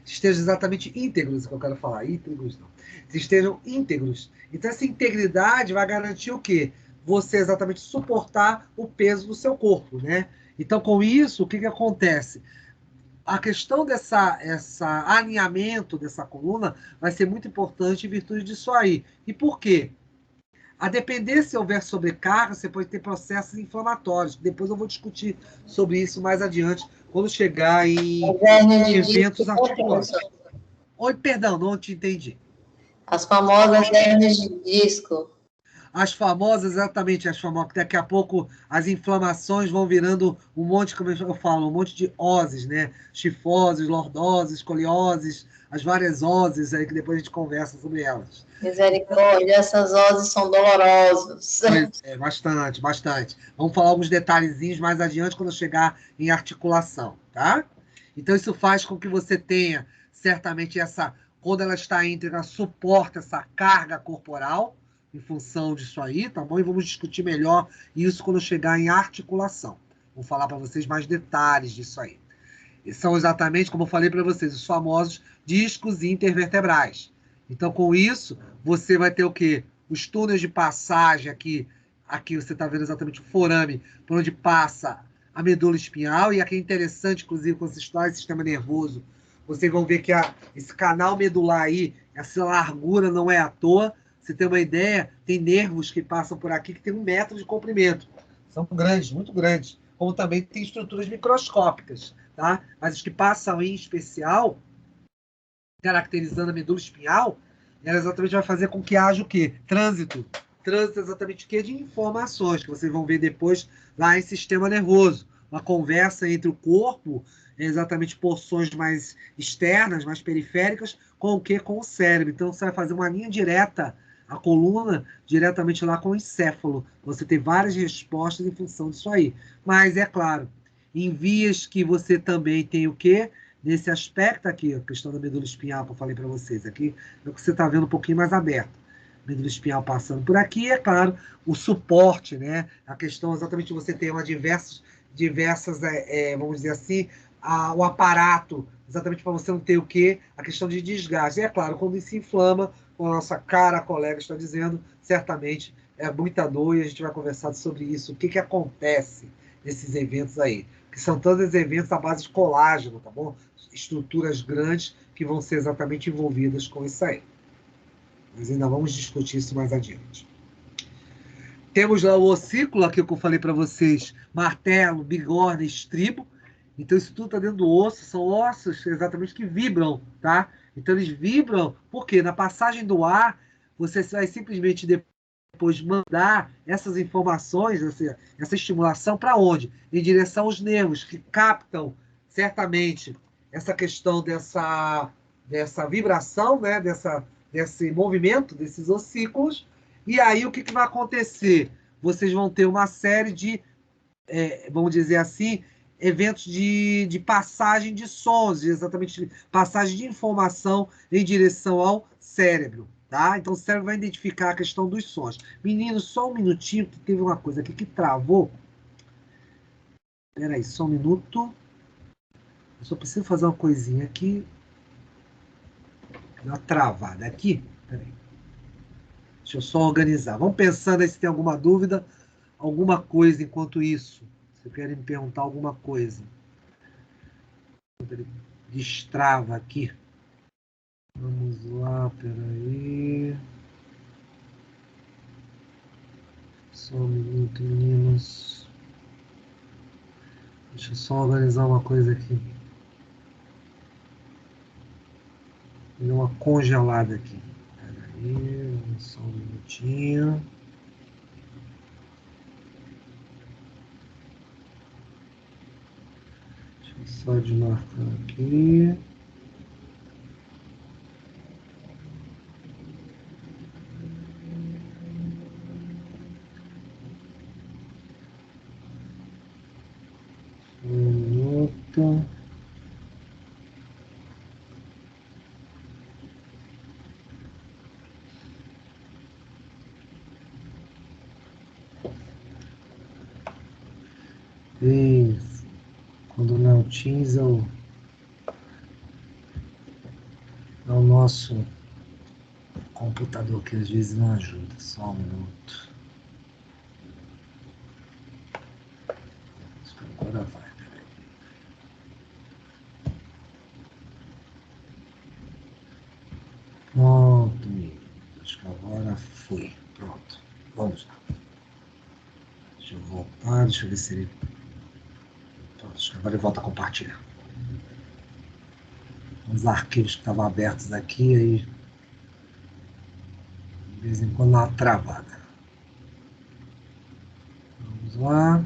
estejam exatamente íntegros, que eu quero falar. Íntegros não. Estejam íntegros. Então, essa integridade vai garantir o quê? Você exatamente suportar o peso do seu corpo, né? Então, com isso, o que acontece? A questão essa alinhamento dessa coluna vai ser muito importante em virtude disso aí. E por quê? A depender se houver sobrecarga, você pode ter processos inflamatórios. Depois eu vou discutir sobre isso mais adiante, quando chegar em eventos articulares. Oi, perdão, não te entendi. As famosas hernias de disco. As famosas, exatamente, as famosas, que daqui a pouco as inflamações vão virando um monte, como eu falo, um monte de oses, né? Chifoses, lordoses, escolioses, as várias oses aí que depois a gente conversa sobre elas. Misericórdia, essas oses são dolorosas. Bastante, bastante. Vamos falar alguns detalhezinhos mais adiante quando eu chegar em articulação, tá? Então isso faz com que você tenha, certamente, quando ela está íntegra, suporta essa carga corporal, em função disso aí, tá bom? E vamos discutir melhor isso quando chegar em articulação. Vou falar para vocês mais detalhes disso aí. E são exatamente, como eu falei para vocês, os famosos discos intervertebrais. Então, com isso, você vai ter o quê? Os túneis de passagem aqui você está vendo exatamente o forame, por onde passa a medula espinhal, e aqui é interessante, inclusive, quando você estuda o sistema nervoso, vocês vão ver que esse canal medular aí, essa largura não é à toa. Você tem uma ideia, tem nervos que passam por aqui que tem 1 metro de comprimento. São grandes, muito grandes. Como também tem estruturas microscópicas, tá? Mas os que passam em especial, caracterizando a medula espinhal, ela exatamente vai fazer com que haja o quê? Trânsito. Trânsito é exatamente o quê? De informações, que vocês vão ver depois lá em sistema nervoso. Uma conversa entre o corpo, exatamente porções mais externas, mais periféricas, com o quê? Com o cérebro. Então, você vai fazer uma linha direta, a coluna, diretamente lá com o encéfalo. Você tem várias respostas em função disso aí. Mas, é claro, em vias que você também tem o quê? Nesse aspecto aqui, a questão da medula espinhal que eu falei para vocês aqui, é o que você está vendo um pouquinho mais aberto. Medula espinhal passando por aqui, é claro, o suporte, né? A questão exatamente de você ter diversas, vamos dizer assim, o aparato, exatamente para você não ter o quê? A questão de desgaste. E é claro, quando isso se inflama, como a nossa cara colega está dizendo, certamente é muita dor, e a gente vai conversar sobre isso, o que acontece nesses eventos aí, que são todos eventos à base de colágeno, tá bom? Estruturas grandes que vão ser exatamente envolvidas com isso aí. Mas ainda vamos discutir isso mais adiante. Temos lá o ossículo, aqui que eu falei para vocês, martelo, bigorna, estribo. Então isso tudo está dentro do osso, são ossos exatamente que vibram, tá? Então, eles vibram, porque na passagem do ar, você vai simplesmente depois mandar essas informações, essa estimulação para onde? Em direção aos nervos, que captam certamente essa questão dessa vibração, né? Desse movimento, desses ossículos. E aí, o que vai acontecer? Vocês vão ter uma série de, vamos dizer assim, eventos de passagem de sons, exatamente passagem de informação em direção ao cérebro. Tá? Então, o cérebro vai identificar a questão dos sons. Meninos, só um minutinho, que teve uma coisa aqui que travou. Espera aí, só um minuto. Eu só preciso fazer uma coisinha aqui. Uma travada aqui. Espera aí. Deixa eu só organizar. Vamos pensando aí se tem alguma dúvida, alguma coisa enquanto isso. Se querem me perguntar alguma coisa. Ele destrava aqui. Vamos lá, peraí. Só um minuto, meninos. Deixa eu só organizar uma coisa aqui. Deu uma congelada aqui. Peraí, só um minutinho. Deixa eu só desmarcar aqui. Um minuto. Isso. Quando não é o Teams, é o nosso computador que às vezes não ajuda. Só um minuto. Agora vai. Pronto, acho que agora foi. Pronto. Vamos lá. Deixa eu voltar, deixa eu ver se ele... Pronto, acho que agora ele volta a compartilhar. Os arquivos que estavam abertos aqui, aí de vez em quando dá uma travada. Vamos lá.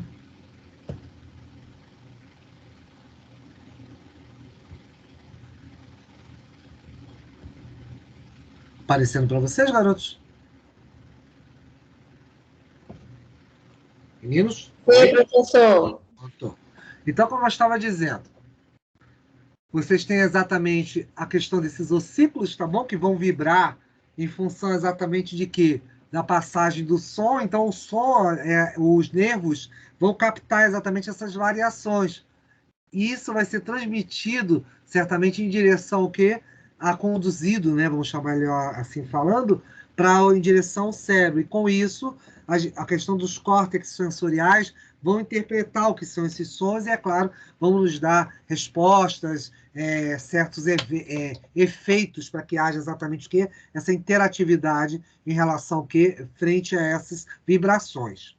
Aparecendo para vocês, garotos? Meninos? Oi, professor. Então, como eu estava dizendo, vocês têm exatamente a questão desses ossículos, tá bom? Que vão vibrar em função exatamente de quê? Da passagem do som. Então, o som, os nervos vão captar exatamente essas variações. E isso vai ser transmitido certamente em direção ao quê? A conduzido, né? Vamos chamar ele assim falando, em direção ao cérebro. E com isso, a questão dos córtex sensoriais vão interpretar o que são esses sons e, é claro, vão nos dar respostas, certos efeitos para que haja exatamente o quê? Essa interatividade em relação ao quê? Frente a essas vibrações.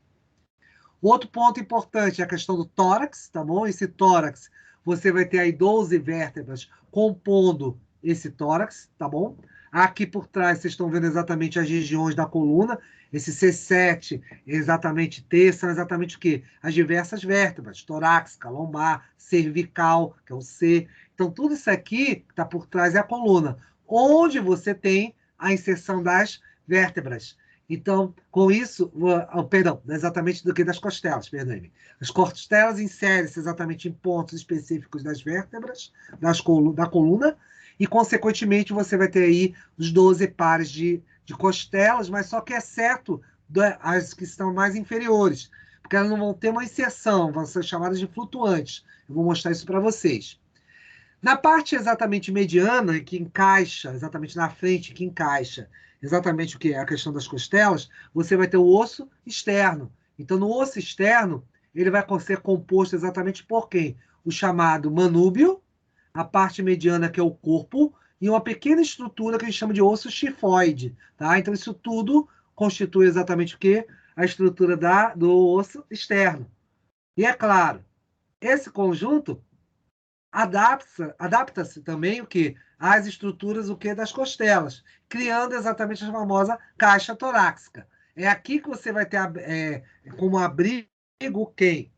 O outro ponto importante é a questão do tórax, tá bom? Esse tórax, você vai ter aí 12 vértebras compondo esse tórax, tá bom? Aqui por trás, vocês estão vendo exatamente as regiões da coluna. Esse C7, exatamente T, são exatamente o quê? As diversas vértebras, torácica, lombar, cervical, que é o C. Então, tudo isso aqui que está por trás é a coluna, onde você tem a inserção das vértebras. Então, com isso, perdão, exatamente do que das costelas, perdão-me. As costelas inserem-se exatamente em pontos específicos das vértebras, da coluna, e, consequentemente, você vai ter aí os 12 pares de costelas, mas só que exceto as que estão mais inferiores, porque elas não vão ter uma inserção, vão ser chamadas de flutuantes. Eu vou mostrar isso para vocês. Na parte exatamente mediana, que encaixa, exatamente na frente, que encaixa exatamente o que é a questão das costelas, você vai ter o osso externo. Então, no osso externo, ele vai ser composto exatamente por quem? O chamado manúbio, a parte mediana, que é o corpo, e uma pequena estrutura que a gente chama de osso xifoide. Tá? Então, isso tudo constitui exatamente o quê? A estrutura do osso externo. E é claro, esse conjunto adapta-se também o quê? As estruturas o quê? Das costelas, criando exatamente a famosa caixa torácica. É aqui que você vai ter como abrigo quem?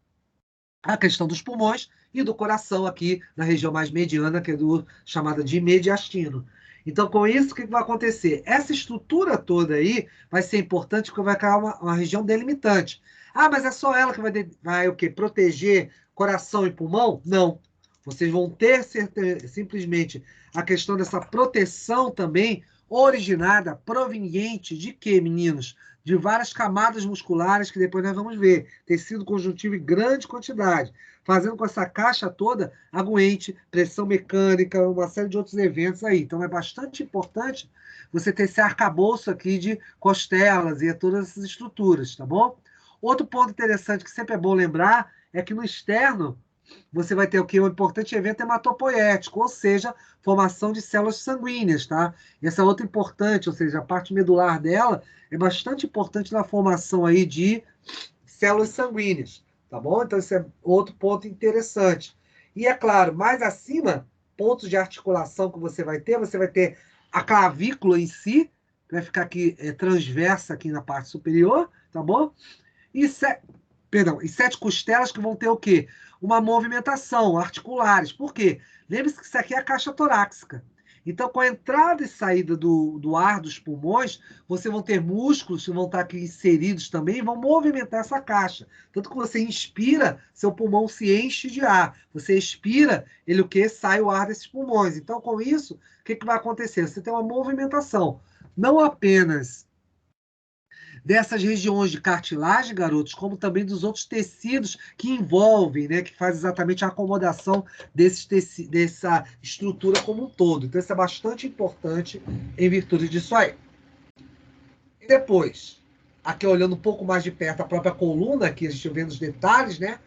A questão dos pulmões e do coração aqui na região mais mediana, que é chamada de mediastino. Então, com isso, o que vai acontecer? Essa estrutura toda aí vai ser importante porque vai criar uma região delimitante. Ah, mas é só ela que vai o quê? Proteger coração e pulmão? Não. Vocês vão ter simplesmente a questão dessa proteção também originada, proveniente de quê, meninos? De várias camadas musculares que depois nós vamos ver. Tecido conjuntivo em grande quantidade, fazendo com essa caixa toda aguente, pressão mecânica, uma série de outros eventos aí. Então é bastante importante você ter esse arcabouço aqui de costelas e todas essas estruturas, tá bom? Outro ponto interessante que sempre é bom lembrar é que no externo você vai ter o que? Um importante evento hematopoético, ou seja, formação de células sanguíneas, tá? E essa é outra importante, ou seja, a parte medular dela é bastante importante na formação aí de células sanguíneas, tá bom? Então, esse é outro ponto interessante. E é claro, mais acima, pontos de articulação que você vai ter a clavícula em si, que vai ficar aqui transversa aqui na parte superior, tá bom? E, e 7 costelas que vão ter o quê? Uma movimentação, articulares. Por quê? Lembre-se que isso aqui é a caixa torácica. Então, com a entrada e saída do ar dos pulmões, você vão ter músculos que vão estar aqui inseridos também e vão movimentar essa caixa. Tanto que você inspira, seu pulmão se enche de ar. Você expira, ele o quê? Sai o ar desses pulmões. Então, com isso, o que vai acontecer? Você tem uma movimentação, não apenas dessas regiões de cartilagem, garotos, como também dos outros tecidos que envolvem, né, que faz exatamente a acomodação dessa estrutura como um todo. Então, isso é bastante importante em virtude disso aí. E depois, aqui olhando um pouco mais de perto a própria coluna, aqui a gente vê nos detalhes, né?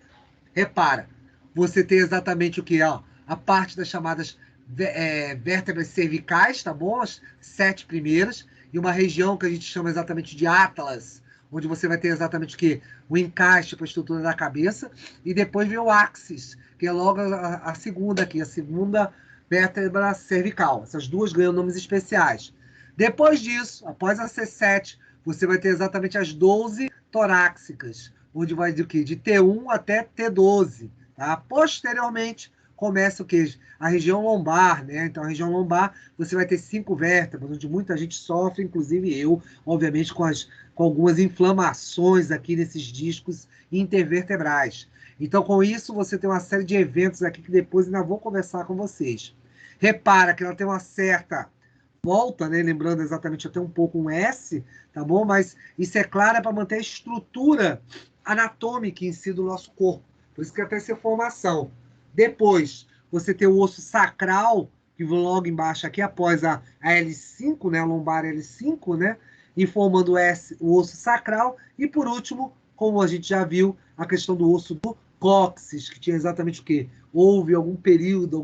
Repara, você tem exatamente o que? Ó, a parte das chamadas vértebras cervicais, tá bom? As 7 primeiras, e uma região que a gente chama exatamente de Atlas, onde você vai ter exatamente o que? O encaixe para a estrutura da cabeça, e depois vem o axis, que é logo a segunda aqui, a segunda vértebra cervical. Essas duas ganham nomes especiais. Depois disso, após a C7, você vai ter exatamente as 12 torácicas, onde vai de quê? De T1 até T12. Tá? Posteriormente, começa o quê? A região lombar, né? Então, a região lombar, você vai ter 5 vértebras, onde muita gente sofre, inclusive eu, obviamente, com algumas inflamações aqui nesses discos intervertebrais. Então, com isso, você tem uma série de eventos aqui que depois ainda vou conversar com vocês. Repara que ela tem uma certa volta, né? Lembrando exatamente até um pouco um S, tá bom? Mas isso é claro, é para manter a estrutura anatômica em si do nosso corpo. Por isso que até essa formação. Depois, você tem o osso sacral, que logo embaixo aqui, após a L5, né? A lombar L5, né? E formando o osso sacral. E por último, como a gente já viu, a questão do osso do cóccix, que tinha exatamente o quê? Houve algum período,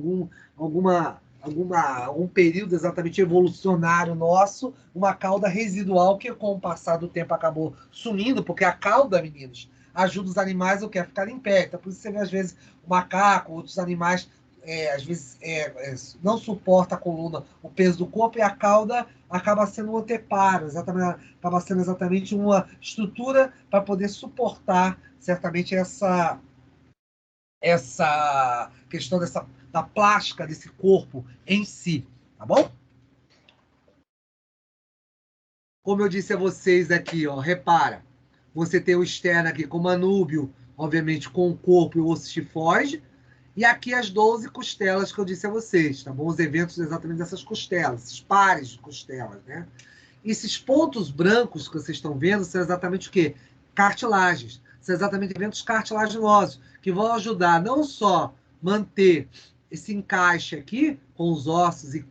algum período exatamente evolucionário nosso, uma cauda residual que com o passar do tempo acabou sumindo, porque a cauda, meninos, ajuda os animais a ficar em pé. Então, por isso você vê, às vezes, o macaco, outros animais, às vezes, não suporta a coluna, o peso do corpo, e a cauda acaba sendo um anteparo, acaba sendo exatamente uma estrutura para poder suportar, certamente, essa questão da plástica desse corpo em si, tá bom? Como eu disse a vocês aqui, ó, repara, você tem o externo aqui com o manúbio, obviamente com o corpo e o osso tifóide, e aqui as 12 costelas que eu disse a vocês, tá bom? Os eventos exatamente dessas costelas, esses pares de costelas, né? Esses pontos brancos que vocês estão vendo são exatamente o quê? Cartilagens. São exatamente eventos cartilaginosos, que vão ajudar não só manter esse encaixe aqui, com os ossos e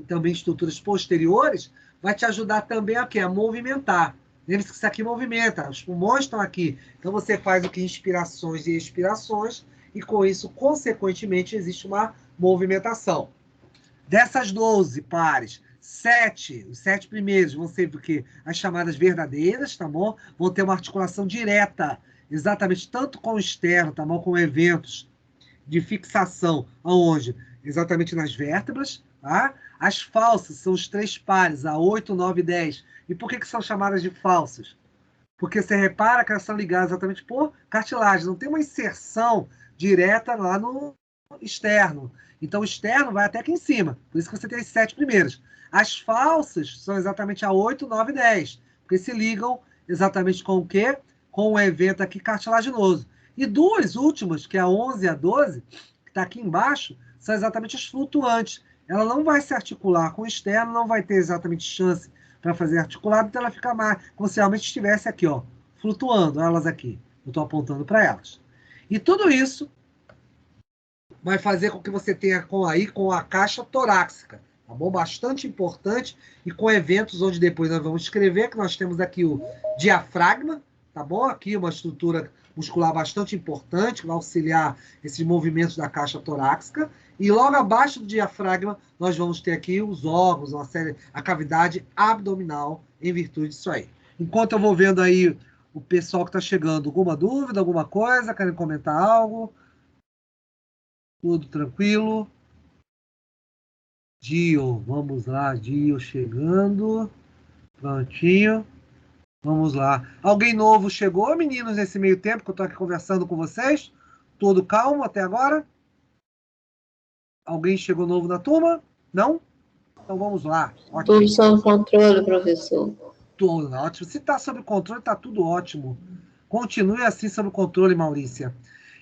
também estruturas posteriores, vai te ajudar também a quê? A movimentar. Lembre-se que isso aqui movimenta, os pulmões estão aqui. Então você faz o que? Inspirações e expirações, e com isso, consequentemente, existe uma movimentação. Dessas 12 pares, os 7 primeiros vão ser o quê? As chamadas verdadeiras, tá bom? Vão ter uma articulação direta, exatamente, tanto com o externo, tá bom? Com eventos de fixação, aonde? Exatamente nas vértebras, tá? As falsas são os 3 pares, a 8, 9 e 10. E por que são chamadas de falsas? Porque você repara que elas são ligadas exatamente por cartilagem, não tem uma inserção direta lá no externo. Então, o externo vai até aqui em cima, por isso que você tem as 7 primeiras. As falsas são exatamente a 8, 9 e 10, porque se ligam exatamente com o quê? Com o evento aqui cartilaginoso. E 2 últimas, que é a 11 e a 12, que está aqui embaixo, são exatamente as flutuantes. Ela não vai se articular com o externo, não vai ter exatamente chance para fazer articulado, então ela fica mais, como se realmente estivesse aqui, ó, flutuando, elas aqui. Eu estou apontando para elas. E tudo isso vai fazer com que você tenha com a caixa torácica, tá bom? Bastante importante, e com eventos onde depois nós vamos escrever, que nós temos aqui o diafragma, tá bom? Aqui uma estrutura muscular bastante importante, que vai auxiliar esses movimentos da caixa torácica, e logo abaixo do diafragma nós vamos ter aqui os órgãos, a cavidade abdominal, em virtude disso aí. Enquanto eu vou vendo aí o pessoal que está chegando, alguma dúvida, alguma coisa, querem comentar algo? Tudo tranquilo? Dio, vamos lá, Dio chegando. Prontinho. Vamos lá. Alguém novo chegou, meninos, nesse meio tempo que eu estou aqui conversando com vocês? Tudo calmo até agora? Alguém chegou novo na turma? Não? Então vamos lá. Ótimo. Tudo sob controle, professor. Tudo ótimo. Se está sob controle, está tudo ótimo. Continue assim sob controle, Maurícia.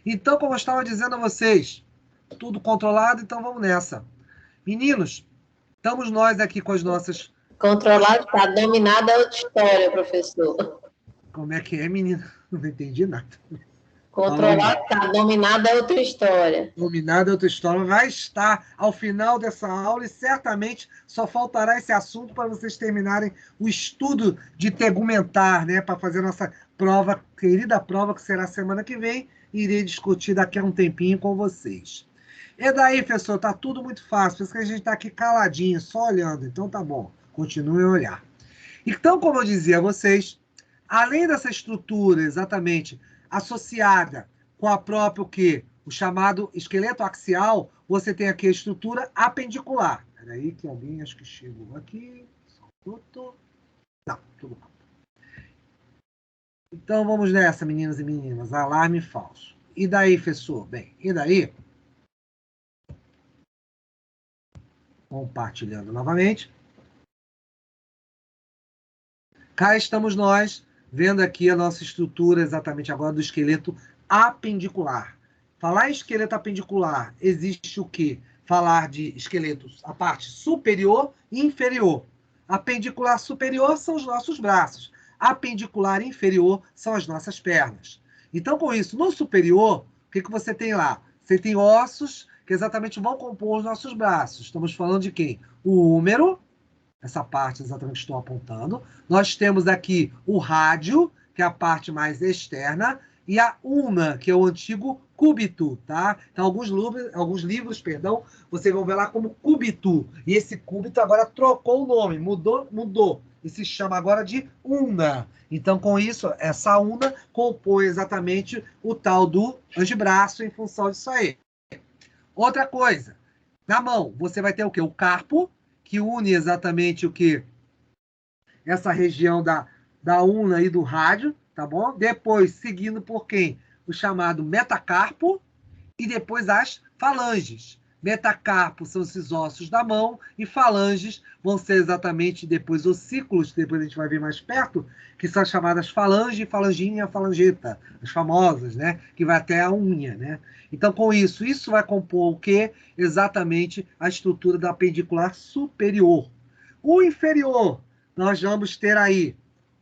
Então, como eu estava dizendo a vocês, tudo controlado, então vamos nessa. Meninos, estamos nós aqui com as nossas... Controlado, está dominada é outra história, professor. Como é que é, menina? Não entendi nada. Controlado, está dominada é outra história. Dominada é outra história. Vai estar ao final dessa aula e certamente só faltará esse assunto para vocês terminarem o estudo de tegumentar, né? Para fazer a nossa prova, querida prova, que será semana que vem, e irei discutir daqui a um tempinho com vocês. E daí, professor, tá tudo muito fácil, por isso que a gente está aqui caladinho, só olhando. Então tá bom, continue a olhar. Então, como eu dizia a vocês, além dessa estrutura exatamente associada com a própria o quê? O chamado esqueleto axial, você tem aqui a estrutura apendicular. Espera aí que alguém acho que chegou aqui. Não, tudo bom. Então vamos nessa, meninas e meninas. Alarme falso. E daí, professor? Bem, e daí? Compartilhando novamente. Cá estamos nós, vendo aqui a nossa estrutura exatamente agora do esqueleto apendicular. Falar em esqueleto apendicular, existe o quê? Falar de esqueletos, a parte superior e inferior. Apendicular superior são os nossos braços. Apendicular inferior são as nossas pernas. Então, com isso, no superior, o que você tem lá? Você tem ossos que exatamente vão compor os nossos braços. Estamos falando de quem? O húmero, essa parte exatamente que estou apontando. Nós temos aqui o rádio, que é a parte mais externa, e a ulna, que é o antigo cúbito, tá? Então, alguns livros, vocês vão ver lá como cúbito. E esse cúbito agora trocou o nome, mudou. E se chama agora de ulna. Então, com isso, essa ulna compõe exatamente o tal do antebraço em função disso aí. Outra coisa, na mão, você vai ter o quê? O carpo, que une exatamente o que? Essa região da ulna e do rádio, tá bom? Depois, seguindo por quem? O chamado metacarpo e depois as falanges. Metacarpo são esses ossos da mão e falanges vão ser exatamente depois ossículos, que depois a gente vai ver mais perto, que são chamadas falange, falanginha, falangeta, as famosas, né? Que vai até a unha, né? Então, com isso vai compor o quê? Exatamente a estrutura da apendicular superior. O inferior, nós vamos ter aí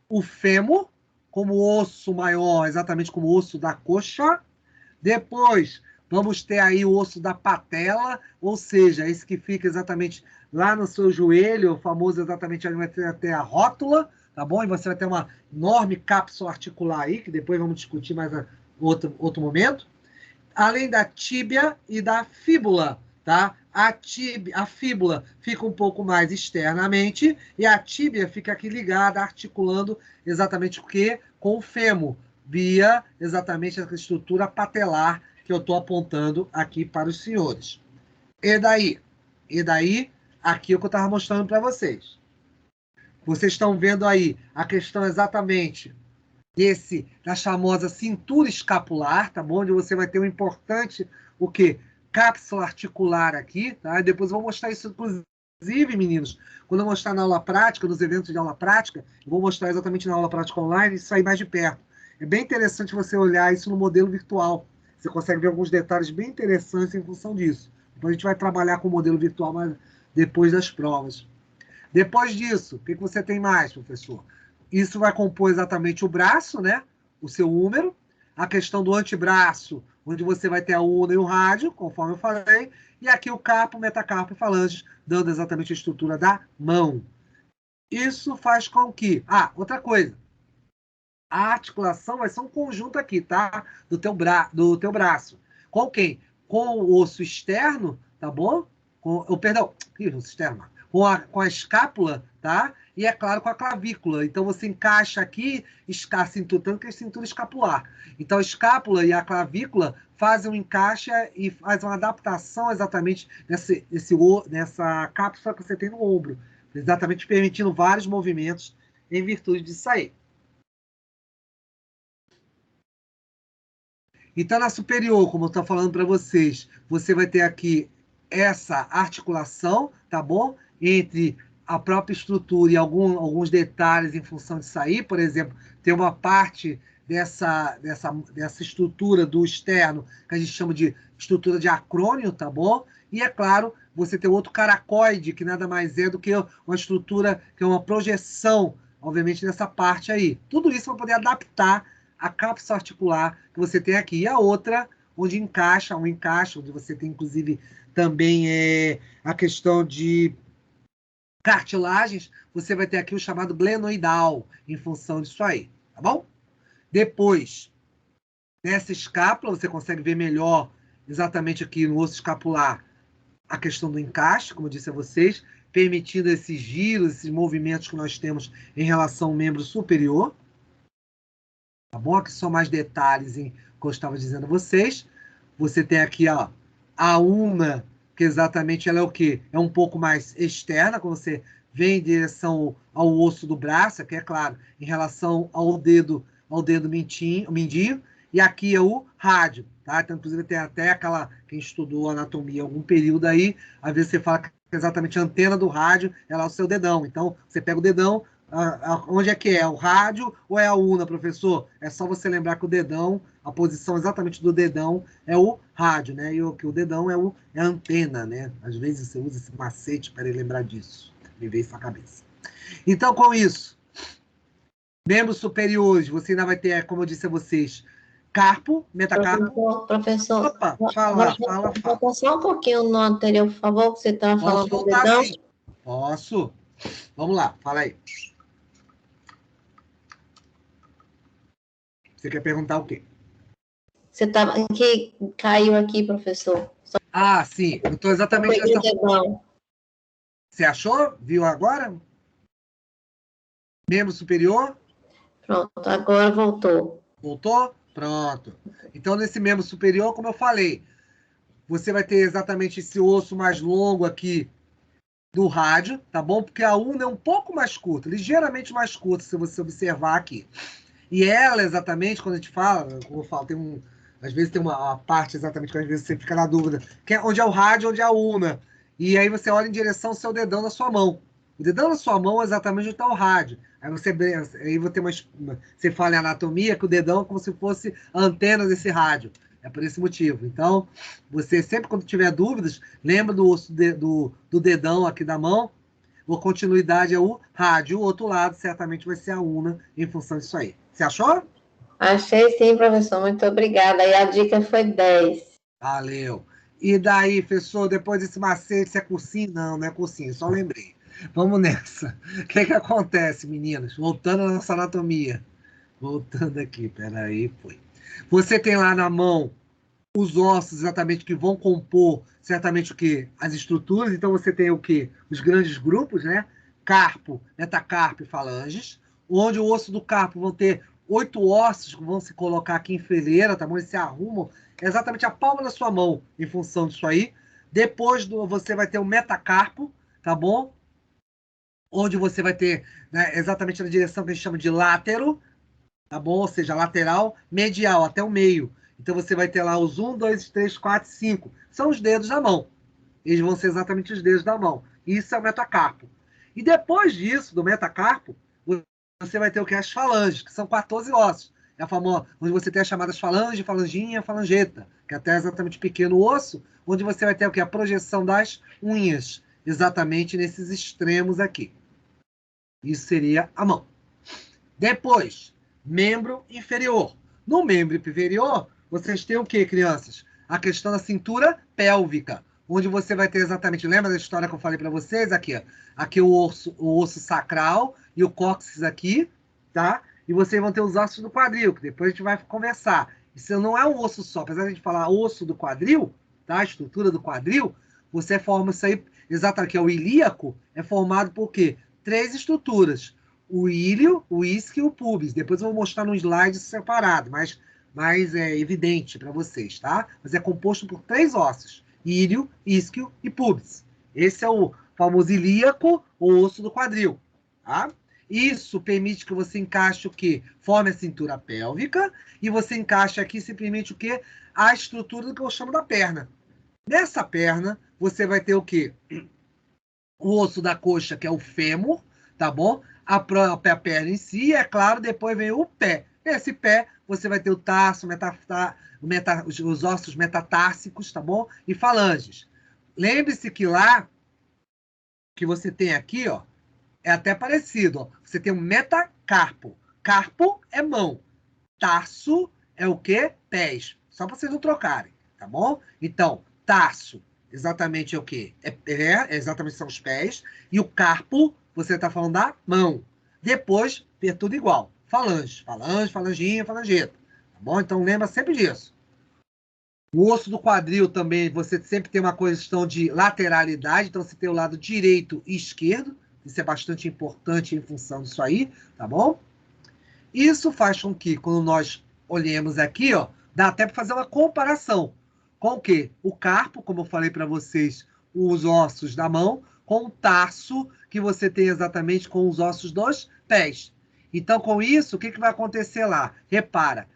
o fêmur, como osso maior, exatamente como osso da coxa. Depois, vamos ter aí o osso da patela, ou seja, esse que fica exatamente lá no seu joelho, o famoso exatamente onde vai ter até a rótula, tá bom? E você vai ter uma enorme cápsula articular aí, que depois vamos discutir mais outro momento. Além da tíbia e da fíbula, tá? A fíbula fica um pouco mais externamente e a tíbia fica aqui ligada, articulando exatamente o quê? Com o fêmur, via exatamente a estrutura patelar que eu estou apontando aqui para os senhores. E daí? E daí, aqui é o que eu estava mostrando para vocês. Vocês estão vendo aí a questão exatamente da famosa cintura escapular, tá bom? Onde você vai ter um importante, o quê? Cápsula articular aqui, tá? E depois eu vou mostrar isso, inclusive, meninos, quando eu mostrar na aula prática, nos eventos de aula prática, eu vou mostrar exatamente na aula prática online, isso aí mais de perto. É bem interessante você olhar isso no modelo virtual. Você consegue ver alguns detalhes bem interessantes em função disso. Depois a gente vai trabalhar com o modelo virtual mas depois das provas. Depois disso, o que você tem mais, professor? Isso vai compor exatamente o braço, né? O seu húmero. A questão do antebraço, onde você vai ter a una e o rádio, conforme eu falei. E aqui o carpo, metacarpo e falanges, dando exatamente a estrutura da mão. Isso faz com que... Ah, outra coisa. A articulação vai ser um conjunto aqui, tá? Do teu braço. Com quem? Com o osso externo, tá bom? Perdão, osso externo, com a escápula, tá? E, é claro, com a clavícula. Então, você encaixa aqui a cintura, tanto que é cintura escapular. Então, a escápula e a clavícula fazem um encaixe e fazem uma adaptação exatamente nessa cápsula que você tem no ombro. Exatamente permitindo vários movimentos em virtude disso aí. Então, na superior, como eu estou falando para vocês, você vai ter aqui essa articulação, tá bom? Entre a própria estrutura e alguns detalhes em função disso aí. Por exemplo, tem uma parte dessa estrutura do externo que a gente chama de estrutura de acrônio, tá bom? E, é claro, você tem outro caracoide, que nada mais é do que uma estrutura, que é uma projeção, obviamente, dessa parte aí. Tudo isso para poder adaptar a cápsula articular que você tem aqui. E a outra, onde encaixa, onde você tem, inclusive, também a questão de cartilagens, você vai ter aqui o chamado glenoidal, em função disso aí, tá bom? Depois, nessa escápula, você consegue ver melhor, exatamente aqui no osso escapular, a questão do encaixe, como eu disse a vocês, permitindo esses giros, esses movimentos que nós temos em relação ao membro superior. Tá bom? Aqui são mais detalhes em que eu estava dizendo a vocês. Você tem aqui, ó, a una, que exatamente ela é o quê? É um pouco mais externa, quando você vem em direção ao osso do braço, que é claro, em relação ao dedo mindinho, e aqui é o rádio, tá? Então, inclusive, tem até aquela, quem estudou anatomia algum período aí, às vezes você fala que exatamente a antena do rádio é lá o seu dedão. Então, você pega o dedão, onde é que é? O rádio ou é a una, professor? É só você lembrar que o dedão, a posição exatamente do dedão é o rádio, né? E que o dedão é a antena, né? Às vezes você usa esse macete para lembrar disso. Me veio isso na cabeça. Então, com isso, membros superiores, você ainda vai ter, como eu disse a vocês, carpo, metacarpo. Professor, Opa, fala. Volta só um pouquinho no anterior, por favor, que você estava falando do dedão. Sim. Posso. Vamos lá, fala aí. Você quer perguntar o quê? Você estava que caiu aqui, professor. Ah, sim. Eu estou exatamente nessa. Você achou? Viu agora? Membro superior? Pronto, agora voltou. Voltou? Pronto. Então, nesse membro superior, como eu falei, você vai ter exatamente esse osso mais longo aqui do rádio, tá bom? Porque a una é um pouco mais curta, ligeiramente mais curta, se você observar aqui. E ela, exatamente, quando a gente fala, como eu falo, às vezes tem uma parte exatamente que às vezes você fica na dúvida, que é onde é o rádio, onde é a una. E aí você olha em direção ao seu dedão na sua mão. O dedão na sua mão é exatamente onde está o rádio. Aí você tem você fala em anatomia que o dedão é como se fosse a antena desse rádio. É por esse motivo. Então, você sempre quando tiver dúvidas, lembra do osso do dedão aqui da mão. A continuidade é o rádio. O outro lado, certamente, vai ser a una em função disso aí. Você achou? Achei sim, professor. Muito obrigada. E a dica foi 10. Valeu. E daí, professor, depois desse macete, se é cursinho? Não é cursinho, só lembrei. Vamos nessa. O que acontece, meninas? Voltando à nossa anatomia. Voltando aqui, peraí, foi. Você tem lá na mão os ossos exatamente que vão compor certamente o quê? As estruturas. Então você tem o quê? Os grandes grupos, né? Carpo, metacarpo e falanges, onde o osso do carpo vão ter 8 ossos que vão se colocar aqui em fileira, tá bom? Eles se arrumam exatamente a palma da sua mão em função disso aí. Depois você vai ter o metacarpo, tá bom? Onde você vai ter, né, exatamente na direção que a gente chama de látero, tá bom? Ou seja, lateral, medial, até o meio. Então você vai ter lá os 1, 2, 3, 4, 5. São os dedos da mão. Eles vão ser exatamente os dedos da mão. Isso é o metacarpo. E depois disso, do metacarpo, você vai ter o que? As falanges, que são 14 ossos. É a famosa, onde você tem as chamadas falange, falanginha, falangeta, que é até exatamente pequeno osso, onde você vai ter o que? A projeção das unhas, exatamente nesses extremos aqui. Isso seria a mão. Depois, membro inferior. No membro inferior, vocês têm o que, crianças? A questão da cintura pélvica, onde você vai ter exatamente, lembra da história que eu falei para vocês? Aqui, ó. Aqui o osso sacral e o cóccix aqui, tá? E vocês vão ter os ossos do quadril, que depois a gente vai conversar. Isso não é um osso só, apesar de a gente falar osso do quadril, tá? A estrutura do quadril, você forma isso aí, exatamente, que é o ilíaco, é formado por quê? 3 estruturas. O íleo, o isquio e o pubis. Depois eu vou mostrar no slide separado, mas mais evidente para vocês, tá? Mas é composto por 3 ossos: íleo, isquio e pubis. Esse é o famoso ilíaco, o osso do quadril, tá? Isso permite que você encaixe o quê? Forme a cintura pélvica e você encaixa aqui simplesmente o quê? A estrutura do que eu chamo da perna. Nessa perna, você vai ter o quê? O osso da coxa, que é o fêmur, tá bom? A própria perna em si, é claro, depois vem o pé. Esse pé, você vai ter o tarso, os ossos metatársicos, tá bom? E falanges. Lembre-se que lá, que você tem aqui, ó, é até parecido, ó. Você tem um metacarpo. Carpo é mão. Tarso é o quê? Pés. Só para vocês não trocarem, tá bom? Então, tarso, exatamente é o quê? Exatamente são os pés. E o carpo, você está falando da mão. Depois, é tudo igual. Falange, falanginha, falangeta. Tá bom? Então, lembra sempre disso. O osso do quadril também, você sempre tem uma questão de lateralidade. Então, você tem o lado direito e esquerdo. Isso é bastante importante em função disso aí, tá bom? Isso faz com que, quando nós olhemos aqui, ó, dá até para fazer uma comparação com o quê? O carpo, como eu falei para vocês, os ossos da mão, com o tarso, que você tem exatamente com os ossos dos pés. Então, com isso, o que vai acontecer lá? Repara.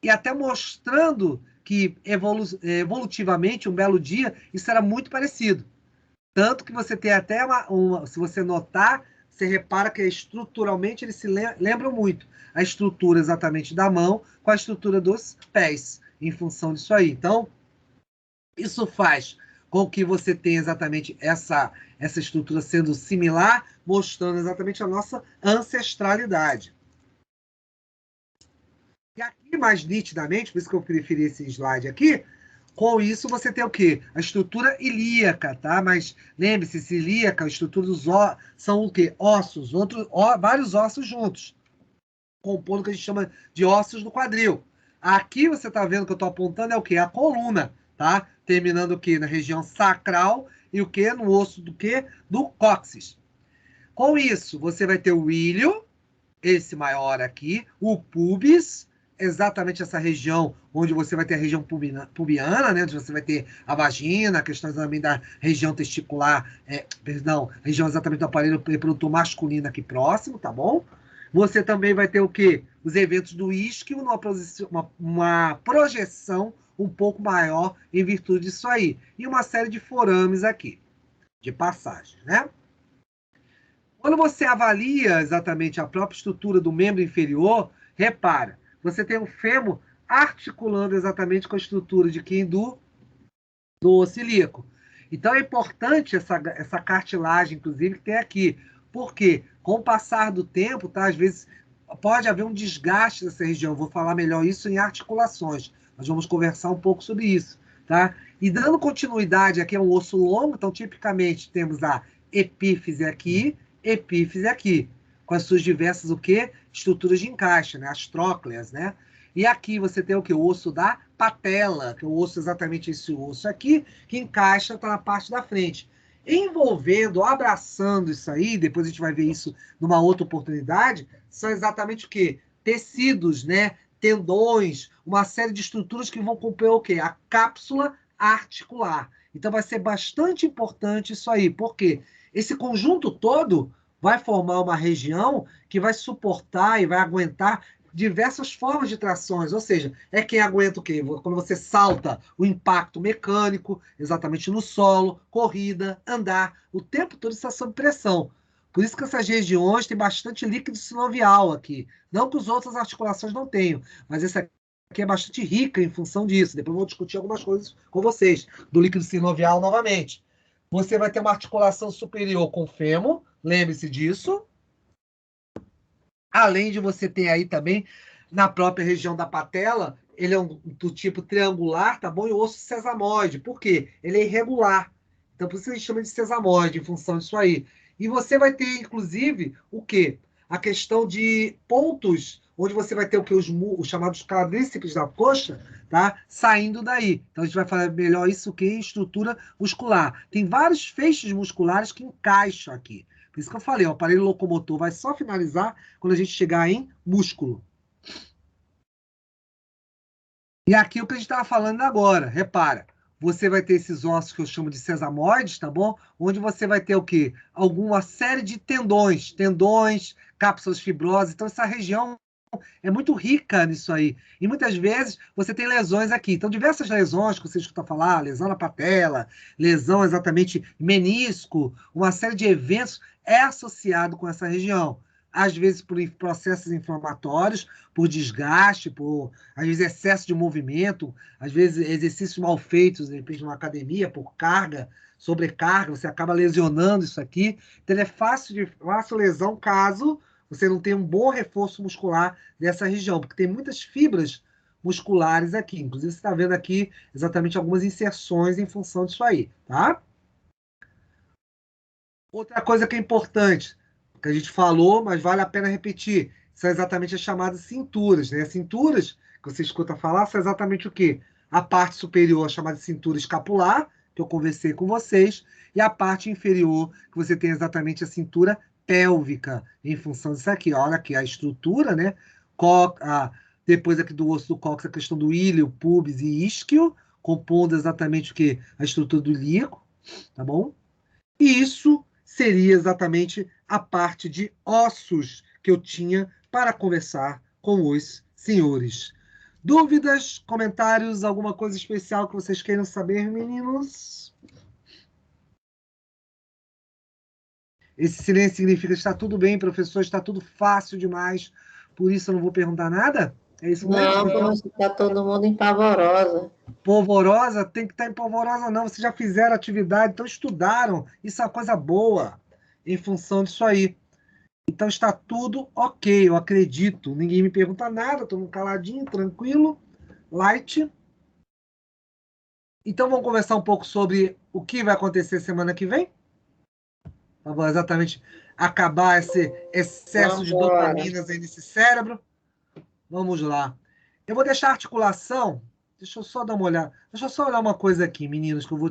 E até mostrando que evolutivamente, um belo dia, isso era muito parecido. Tanto que você tem até se você notar, você repara que estruturalmente eles se lembram muito. A estrutura exatamente da mão com a estrutura dos pés, em função disso aí. Então, isso faz com que você tenha exatamente essa estrutura sendo similar, mostrando exatamente a nossa ancestralidade. E aqui, mais nitidamente, por isso que eu preferi esse slide aqui, com isso, você tem o quê? A estrutura ilíaca, tá? Mas lembre-se, se ilíaca, a estrutura dos ossos, são o quê? Ossos, vários ossos juntos, compondo o que a gente chama de ossos do quadril. Aqui você está vendo que eu estou apontando é o quê? A coluna, tá? Terminando o quê? Na região sacral e o quê? No osso do quê? Do cóccix. Com isso, você vai ter o ilho, esse maior aqui, o pubis, exatamente essa região onde você vai ter a região pubiana, né, onde você vai ter a vagina, a questão também da região testicular, região exatamente do aparelho reprodutor masculino aqui próximo, tá bom? Você também vai ter o quê? Os eventos do isquio, uma projeção um pouco maior em virtude disso aí. E uma série de forames aqui, de passagens, né? Quando você avalia exatamente a própria estrutura do membro inferior, repara, você tem o fêmur articulando exatamente com a estrutura de quem? Do osso ilíaco. Então é importante essa cartilagem, inclusive, que tem aqui. Porque, com o passar do tempo, tá, às vezes pode haver um desgaste dessa região. Eu vou falar melhor isso em articulações. Nós vamos conversar um pouco sobre isso. Tá? E dando continuidade, aqui é um osso longo, então tipicamente temos a epífise aqui, com as suas diversas o quê? Estruturas de encaixe, né? As trócleas, né? E aqui você tem o quê? O osso da patela, que é o osso exatamente esse osso aqui, que encaixa tá na parte da frente. Envolvendo, abraçando isso aí, depois a gente vai ver isso numa outra oportunidade, são exatamente o quê? tecidos, né? Tendões, uma série de estruturas que vão compor o quê? A cápsula articular. Então, vai ser bastante importante isso aí, porque esse conjunto todo vai formar uma região que vai suportar e vai aguentar diversas formas de trações, ou seja, é quem aguenta o quê? Quando você salta, o impacto mecânico, exatamente no solo, corrida, andar, o tempo todo está sob pressão. Por isso que essas regiões têm bastante líquido sinovial aqui. Não que as outras articulações não tenham, mas essa aqui é bastante rica em função disso. Depois eu vou discutir algumas coisas com vocês, do líquido sinovial novamente. Você vai ter uma articulação superior com o fêmur, lembre-se disso. Além de você ter aí também, na própria região da patela, ele é do tipo triangular, tá bom? E o osso sesamoide. Por quê? Ele é irregular. Então, por isso a gente chama de sesamoide, em função disso aí. E você vai ter, inclusive, o quê? A questão de pontos, onde você vai ter o quê? Os chamados quadríceps da coxa, tá? Saindo daí. Então, a gente vai falar melhor isso que em estrutura muscular. Tem vários feixes musculares que encaixam aqui. Por isso que eu falei, o aparelho locomotor vai só finalizar quando a gente chegar em músculo. E aqui o que a gente estava falando agora, repara, você vai ter esses ossos que eu chamo de sesamoides, tá bom? Onde você vai ter o quê? Alguma série de tendões, cápsulas fibrosas. Então, essa região é muito rica nisso aí. E muitas vezes você tem lesões aqui. Então, diversas lesões que você escuta falar, lesão na patela, lesão exatamente menisco, uma série de eventos é associado com essa região. Às vezes por processos inflamatórios, por desgaste, por, às vezes, excesso de movimento, às vezes exercícios mal feitos, de repente, numa academia, por carga, sobrecarga, você acaba lesionando isso aqui. Então, é fácil lesão caso você não tem um bom reforço muscular dessa região, porque tem muitas fibras musculares aqui. Inclusive, você está vendo aqui exatamente algumas inserções em função disso aí, tá? Outra coisa que é importante, que a gente falou, mas vale a pena repetir, são exatamente as chamadas cinturas, né? As cinturas que você escuta falar são exatamente o quê? A parte superior, a chamada cintura escapular, que eu conversei com vocês, e a parte inferior, que você tem exatamente a cintura pélvica, em função disso aqui. Olha aqui, a estrutura, né? Depois aqui do osso do cóccix, a questão do íleo, pubis e isquio, compondo exatamente o quê? A estrutura do ilíaco, tá bom? E isso seria exatamente a parte de ossos que eu tinha para conversar com os senhores. Dúvidas, comentários, alguma coisa especial que vocês queiram saber, meninos? Esse silêncio significa que está tudo bem, professor, está tudo fácil demais, por isso eu não vou perguntar nada? É isso mesmo? Não, professor, está todo mundo em pavorosa. Polvorosa? Tem que estar em polvorosa, não. Vocês já fizeram atividade, então estudaram. Isso é uma coisa boa em função disso aí. Então está tudo ok, eu acredito. Ninguém me pergunta nada, estou caladinho, tranquilo, light. Então vamos conversar um pouco sobre o que vai acontecer semana que vem? Vamos exatamente acabar esse excesso de dopaminas aí nesse cérebro. Vamos lá. Eu vou deixar a articulação. Deixa eu só dar uma olhada. Deixa eu só olhar uma coisa aqui, meninos, que eu vou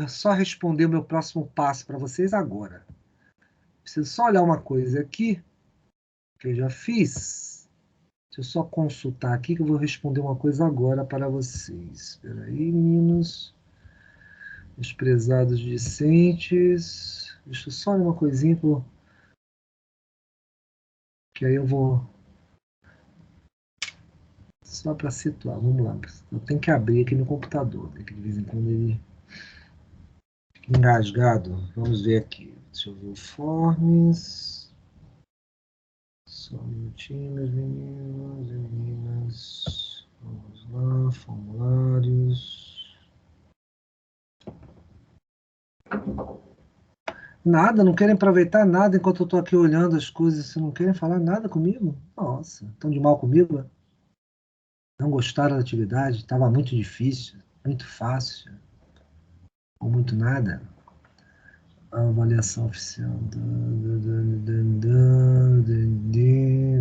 só responder o meu próximo passo para vocês agora. Preciso só olhar uma coisa aqui que eu já fiz. Deixa eu só consultar aqui que eu vou responder uma coisa agora para vocês. Espera aí, meninos. Os prezados discentes. Deixa eu só olhar uma coisinha que aí eu vou só para situar. Vamos lá. Eu tenho que abrir aqui no computador, né, que de vez em quando ele fica engasgado. Vamos ver aqui. Deixa eu ver o Forms. Só um minutinho, meus meninos e meninas. Vamos lá, formulários. Nada, não querem aproveitar nada enquanto eu estou aqui olhando as coisas. Vocês não querem falar nada comigo? Nossa, estão de mal comigo? Não gostaram da atividade? Estava muito difícil, muito fácil, ou muito nada? A avaliação oficial.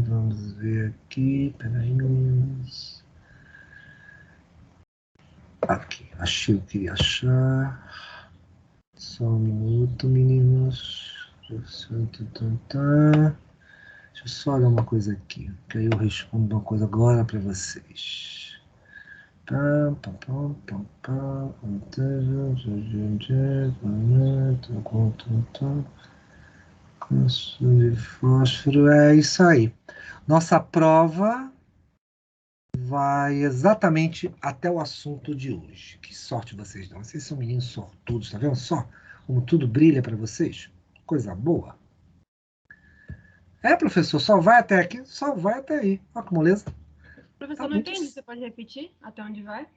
Vamos ver aqui. Peraí, meninos. Aqui, achei o que queria achar. Só um minuto, meninos. Deixa Deixa eu só olhar uma coisa aqui, que aí eu respondo uma coisa agora para vocês. De fósforo, é isso aí. Nossa prova vai exatamente até o assunto de hoje. Que sorte vocês dão. Vocês são meninos sortudos, tá vendo só? Como tudo brilha para vocês? Coisa boa. É, professor, só vai até aqui, só vai até aí. Olha que moleza. Professor, Tá não muito... entendi. Você pode repetir até onde vai?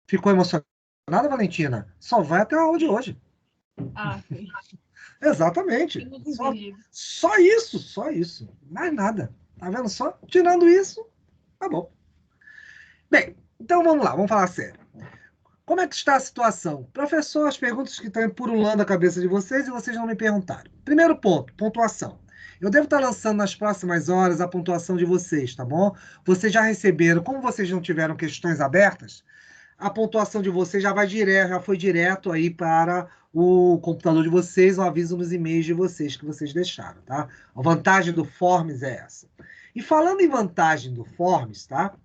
Ficou emocionada, Valentina? Só vai até a aula de hoje. Ah, sim. Exatamente. Só Só isso. Mais nada. Tá vendo só? Tirando isso, tá bom. Bem, então vamos lá, vamos falar sério. Como é que está a situação? Professor, as perguntas que estão purulando a cabeça de vocês e vocês não me perguntaram. Primeiro ponto, pontuação. Eu devo estar lançando nas próximas horas a pontuação de vocês, tá bom? Vocês já receberam, como vocês não tiveram questões abertas, a pontuação de vocês já foi direto aí para o computador de vocês, o aviso nos e-mails de vocês que vocês deixaram, tá? A vantagem do Forms é essa. E falando em vantagem do Forms, tá? O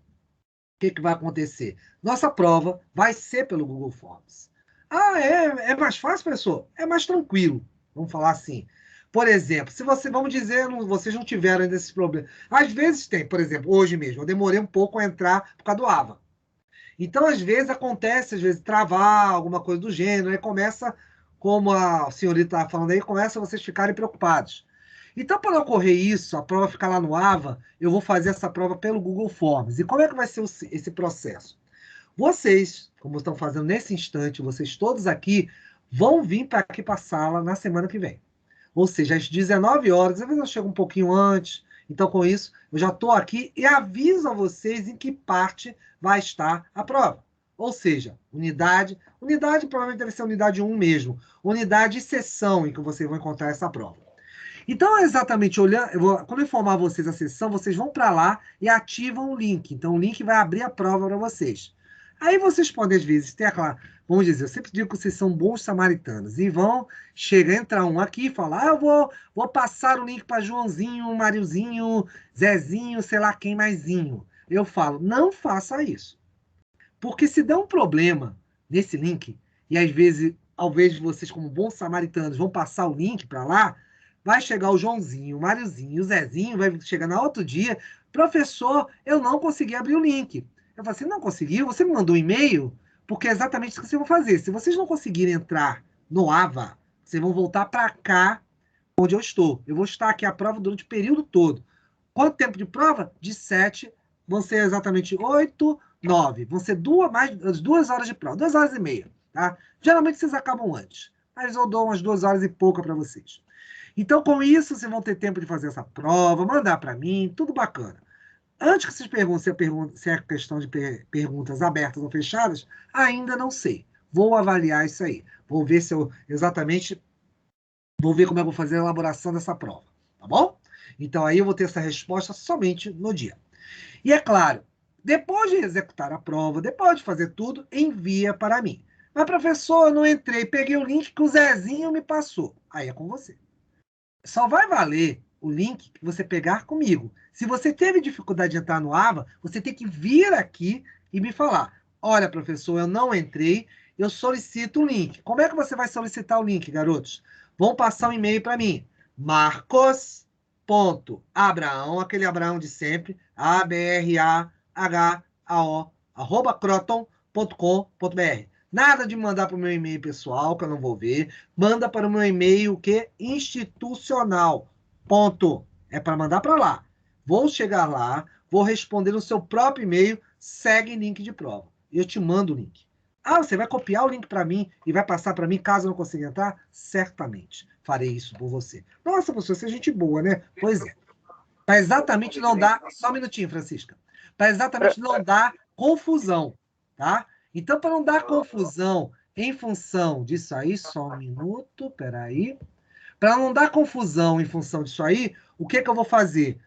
que vai acontecer? Nossa prova vai ser pelo Google Forms. Ah, é mais fácil, professor? É mais tranquilo, vamos falar assim. Por exemplo, se você, vamos dizer, vocês não tiveram ainda esse problema. Às vezes tem, por exemplo, hoje mesmo, eu demorei um pouco a entrar por causa do AVA. Então, às vezes, acontece, às vezes, travar, alguma coisa do gênero, aí começa, como a senhorita estava falando aí, começa vocês ficarem preocupados. Então, para não ocorrer isso, a prova ficar lá no AVA, eu vou fazer essa prova pelo Google Forms. E como é que vai ser esse processo? Vocês, como estão fazendo nesse instante, vocês todos aqui, vão vir para aqui para a sala na semana que vem. Ou seja, às 19 horas, às vezes eu chego um pouquinho antes. Então, com isso, eu já estou aqui e aviso a vocês em que parte vai estar a prova. Ou seja, unidade provavelmente deve ser unidade 1 mesmo. Unidade e sessão em que vocês vão encontrar essa prova. Então, exatamente olhando, quando eu informar vocês a sessão, vocês vão para lá e ativam o link. Então, o link vai abrir a prova para vocês. Aí vocês podem, às vezes, ter aquela. Vamos dizer, eu sempre digo que vocês são bons samaritanos. E vão, entra um aqui e fala: ah, eu vou passar o link para Joãozinho, Mariozinho, Zezinho, sei lá quem maisinho. Eu falo: não faça isso. Porque se der um problema nesse link, e às vezes, ao invés de vocês, como bons samaritanos, vão passar o link para lá, vai chegar o Joãozinho, o Mariozinho, o Zezinho, vai chegar no outro dia: professor, eu não consegui abrir o link. Eu falo assim: não conseguiu? Você me mandou um e-mail? Porque é exatamente isso que vocês vão fazer. Se vocês não conseguirem entrar no AVA, vocês vão voltar para cá, onde eu estou. Eu vou estar aqui a prova durante o período todo. Quanto tempo de prova? De 7, vão ser exatamente 8, 9. Vão ser mais 2 horas de prova, 2 horas e meia. Tá? Geralmente vocês acabam antes, mas eu dou umas 2 horas e pouca para vocês. Então, com isso, vocês vão ter tempo de fazer essa prova, mandar para mim, tudo bacana. Antes que vocês perguntem se é questão de perguntas abertas ou fechadas, ainda não sei. Vou avaliar isso aí. Vou ver se eu exatamente. Vou ver como eu vou fazer a elaboração dessa prova. Tá bom? Então, aí eu vou ter essa resposta somente no dia. E é claro, depois de executar a prova, depois de fazer tudo, envia para mim. Mas, professor, eu não entrei, peguei o link que o Zezinho me passou. Aí é com você. Só vai valer o link que você pegar comigo. Se você teve dificuldade de entrar no AVA, você tem que vir aqui e me falar: olha, professor, eu não entrei, eu solicito o link. Como é que você vai solicitar o link, garotos? Vão passar um e-mail para mim: marcos.abraão, aquele Abraão de sempre, abrahao, @croton.com.br. Nada de mandar para o meu e-mail pessoal, que eu não vou ver. Manda para o meu e-mail que é institucional. Ponto. É para mandar para lá. Vou chegar lá, vou responder no seu próprio e-mail, segue link de prova. Eu te mando o link. Ah, você vai copiar o link para mim e vai passar para mim caso eu não consiga entrar? Certamente. Farei isso por você. Nossa, professor, você é gente boa, né? Pois é. Para exatamente não dar... Só um minutinho, Francisca. Para exatamente não dar confusão, tá? Então, para não dar confusão em função disso aí, só um minuto, peraí. Para não dar confusão em função disso aí, o que eu vou fazer?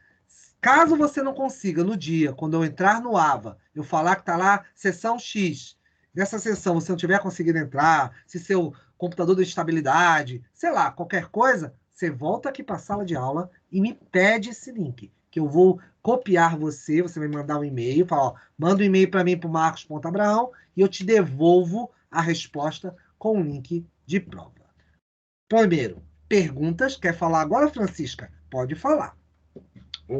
Caso você não consiga, no dia, quando eu entrar no AVA, eu falar que está lá, sessão X, nessa sessão você não tiver conseguido entrar, se seu computador deu estabilidade, sei lá, qualquer coisa, você volta aqui para a sala de aula e me pede esse link, que eu vou copiar você vai mandar um e-mail, fala, ó, manda um e-mail para mim, para o Marcos.Abraão, e eu te devolvo a resposta com o link de prova. Primeiro, perguntas. Quer falar agora, Francisca? Pode falar.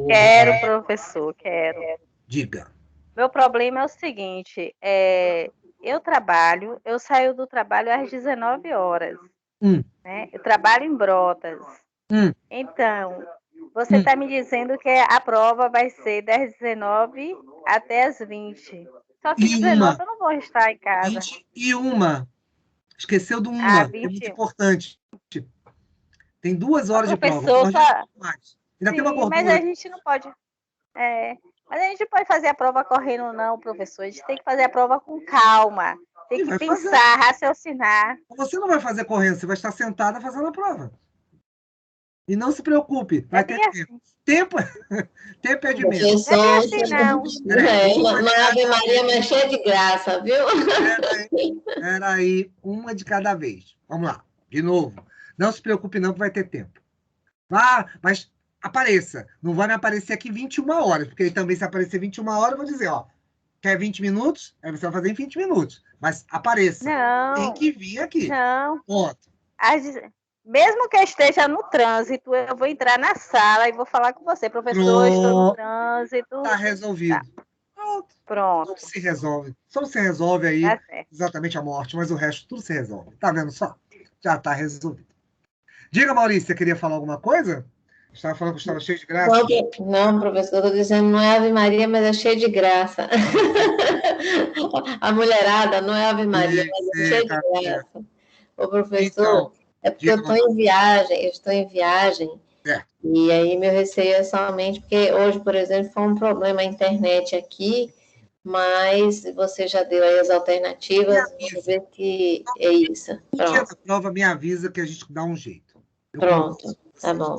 Quero, professor, quero. Diga. Meu problema é o seguinte, eu saio do trabalho às 19 horas, né? Eu trabalho em Brotas. Então, você está me dizendo que a prova vai ser das 19 até as 20. Só que 19 eu não vou estar em casa. 21. Esqueceu do uma, é 20. muito importante. Tem 2 horas de prova. Professor, Ainda tem uma gordura. mas a gente não pode... mas a gente não pode fazer a prova correndo, não, professor. A gente tem que fazer a prova com calma. Tem que pensar, raciocinar. Você não vai fazer correndo, você vai estar sentada fazendo a prova. E não se preocupe, vai ter tempo. Tempo é de menos. Não é assim, não. Não é Ave Maria, mas cheia de graça, viu? Peraí, uma de cada vez. Vamos lá, de novo. Não se preocupe não, que vai ter tempo. Mas apareça. Não vai me aparecer aqui 21 horas, porque também se aparecer 21 horas, eu vou dizer, ó, quer 20 minutos? Aí você vai fazer em 20 minutos. Mas apareça. Não. Tem que vir aqui. Não. Ponto. Mesmo que eu esteja no trânsito, eu vou entrar na sala e vou falar com você, professor, estou no trânsito. Tá resolvido. Tá. Pronto. Tudo se resolve. Só se resolve aí exatamente a morte, mas o resto tudo se resolve. Tá vendo só? Já tá resolvido. Diga, Maurício, você queria falar alguma coisa? Estava falando que estava cheio de graça? Não, professor, estou dizendo, não é Ave Maria, mas é cheio de graça. A mulherada não é Ave Maria, mas é cheio de graça. Ô, professor, é porque eu estou em viagem, e aí meu receio é somente porque hoje, por exemplo, foi um problema a internet aqui, mas você já deu aí as alternativas, vamos ver que é isso. No dia da prova, me avisa que a gente dá um jeito. Pronto, tá bom.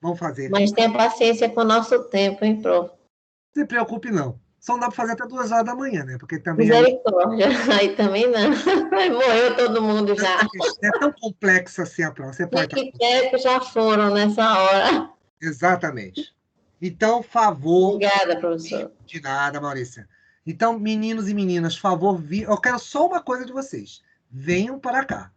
Vamos fazer. Mas tenha paciência com o nosso tempo, hein, prof? Não se preocupe, não. Só não dá para fazer até 2 horas da manhã, né? Porque também... Misericórdia. Aí também não. Morreu todo mundo já. É tão complexa assim a prova. Você pode... que já foram nessa hora. Exatamente. Então, favor... Obrigada, professor. De nada, Maurícia. Então, meninos e meninas, favor, eu quero só uma coisa de vocês. Venham para cá.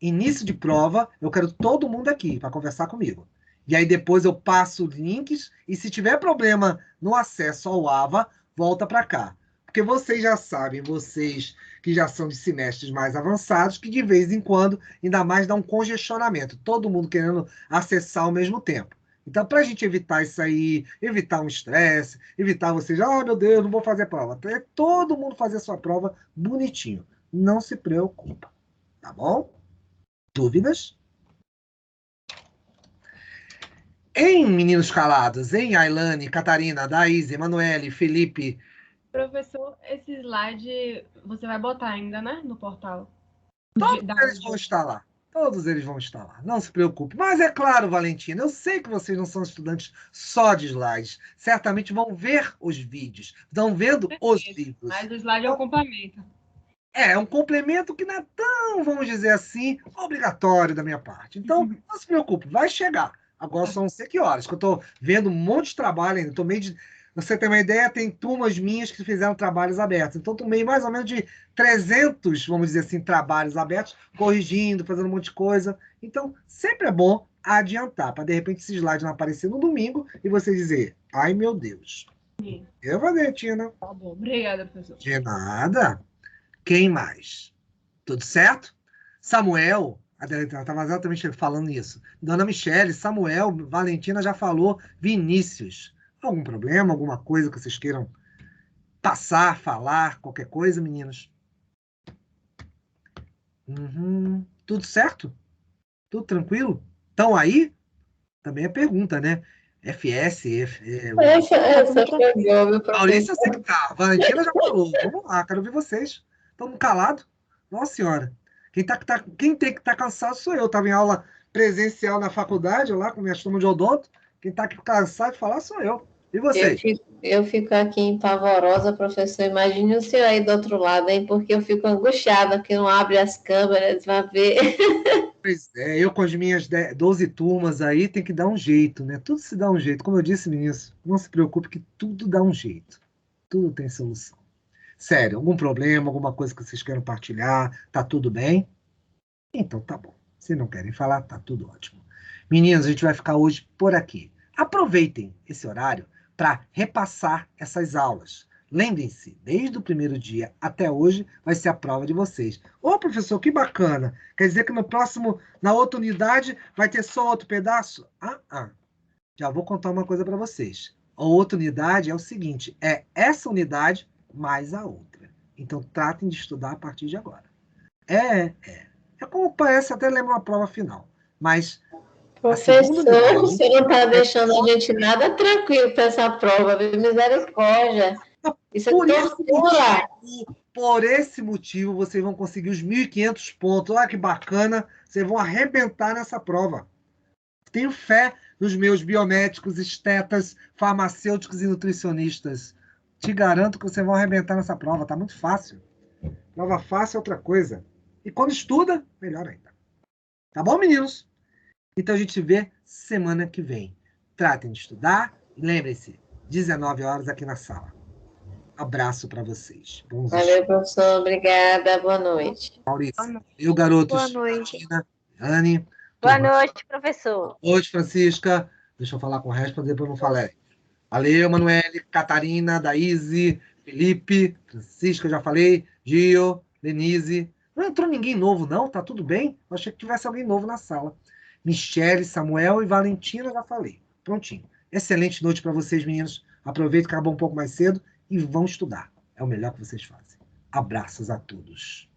Início de prova, eu quero todo mundo aqui para conversar comigo. E aí depois eu passo links e se tiver problema no acesso ao AVA, volta para cá. Porque vocês já sabem, vocês que já são de semestres mais avançados, que de vez em quando ainda mais dá um congestionamento. Todo mundo querendo acessar ao mesmo tempo. Então, para a gente evitar isso aí, evitar um estresse, evitar vocês, meu Deus, não vou fazer prova. É todo mundo fazer a sua prova bonitinho. Não se preocupa. Tá bom? Dúvidas? Em Meninos Calados, em Ailane, Catarina, Daís, Emanuele, Felipe. Professor, esse slide você vai botar ainda, né? No portal. Todos eles vão estar lá. Todos eles vão estar lá. Não se preocupe. Mas é claro, Valentina, eu sei que vocês não são estudantes só de slides. Certamente vão ver os vídeos. Estão vendo os livros. Mas o slide é um complemento. É um complemento que não é tão, vamos dizer assim, obrigatório da minha parte. Então, não se preocupe, vai chegar. Agora são não sei que horas, que eu estou vendo um monte de trabalho ainda. Tô meio de... Você tem uma ideia, tem turmas minhas que fizeram trabalhos abertos. Então, estou meio mais ou menos de 300, vamos dizer assim, trabalhos abertos, corrigindo, fazendo um monte de coisa. Então, sempre é bom adiantar, para de repente esse slide não aparecer no domingo e você dizer, ai meu Deus. Sim. Eu vou ver, Tina. Tá bom, obrigada, professor. De nada. Quem mais? Tudo certo? Samuel, estava exatamente falando isso. Dona Michele, Samuel, Valentina já falou, Vinícius. Algum problema, alguma coisa que vocês queiram passar, falar, qualquer coisa, meninos? Tudo certo? Tudo tranquilo? Estão aí? Também é pergunta, né? FS, Maurício, eu sei que tá. Valentina já falou. Vamos lá, quero ouvir vocês. Estamos calados? Nossa Senhora. Quem tem que estar cansado sou eu. Estava em aula presencial na faculdade, lá com minha turma de odonto. Quem está cansado de falar sou eu. E vocês? Eu fico aqui empavorosa, professor. Imagine o senhor aí do outro lado, hein? Porque eu fico angustiada, que não abre as câmeras, vai ver. Pois é, eu com as minhas 12 turmas aí, tem que dar um jeito, né? Tudo se dá um jeito. Como eu disse no início, não se preocupe que tudo dá um jeito. Tudo tem solução. Sério, algum problema, alguma coisa que vocês queiram partilhar, tá tudo bem? Então tá bom. Se não querem falar, tá tudo ótimo. Meninos, a gente vai ficar hoje por aqui. Aproveitem esse horário para repassar essas aulas. Lembrem-se, desde o primeiro dia até hoje vai ser a prova de vocês. Ô, professor, que bacana. Quer dizer que na outra unidade, vai ter só outro pedaço? Já vou contar uma coisa para vocês. A outra unidade é o seguinte, é essa unidade mais a outra. Então, tratem de estudar a partir de agora. É como parece, até lembra uma prova final. Mas Professor, você não está deixando a gente nada tranquilo para essa prova, viu? Misericórdia. Isso é tortura. Por esse motivo, vocês vão conseguir os 1.500 pontos. Olha que bacana. Vocês vão arrebentar nessa prova. Tenho fé nos meus biomédicos, estetas, farmacêuticos e nutricionistas. Te garanto que vocês vão arrebentar nessa prova. Tá muito fácil. Prova fácil é outra coisa. E quando estuda, melhor ainda. Tá bom, meninos? Então a gente se vê semana que vem. Tratem de estudar. E lembrem-se, 19 horas aqui na sala. Abraço para vocês. Bons Valeu, professor. Obrigada. Boa noite. Maurício. E o garotos. Boa noite. Martina, Anne. Boa noite, professor. Boa noite, Francisca. Deixa eu falar com o resto, para depois não falar. Valeu, Manuele, Catarina, Daíse, Felipe, Francisca, já falei, Gio, Denise. Não entrou ninguém novo, não? Tá tudo bem? Eu achei que tivesse alguém novo na sala. Michele, Samuel e Valentina, já falei. Prontinho. Excelente noite para vocês, meninos. Aproveita que acabou um pouco mais cedo e vão estudar. É o melhor que vocês fazem. Abraços a todos.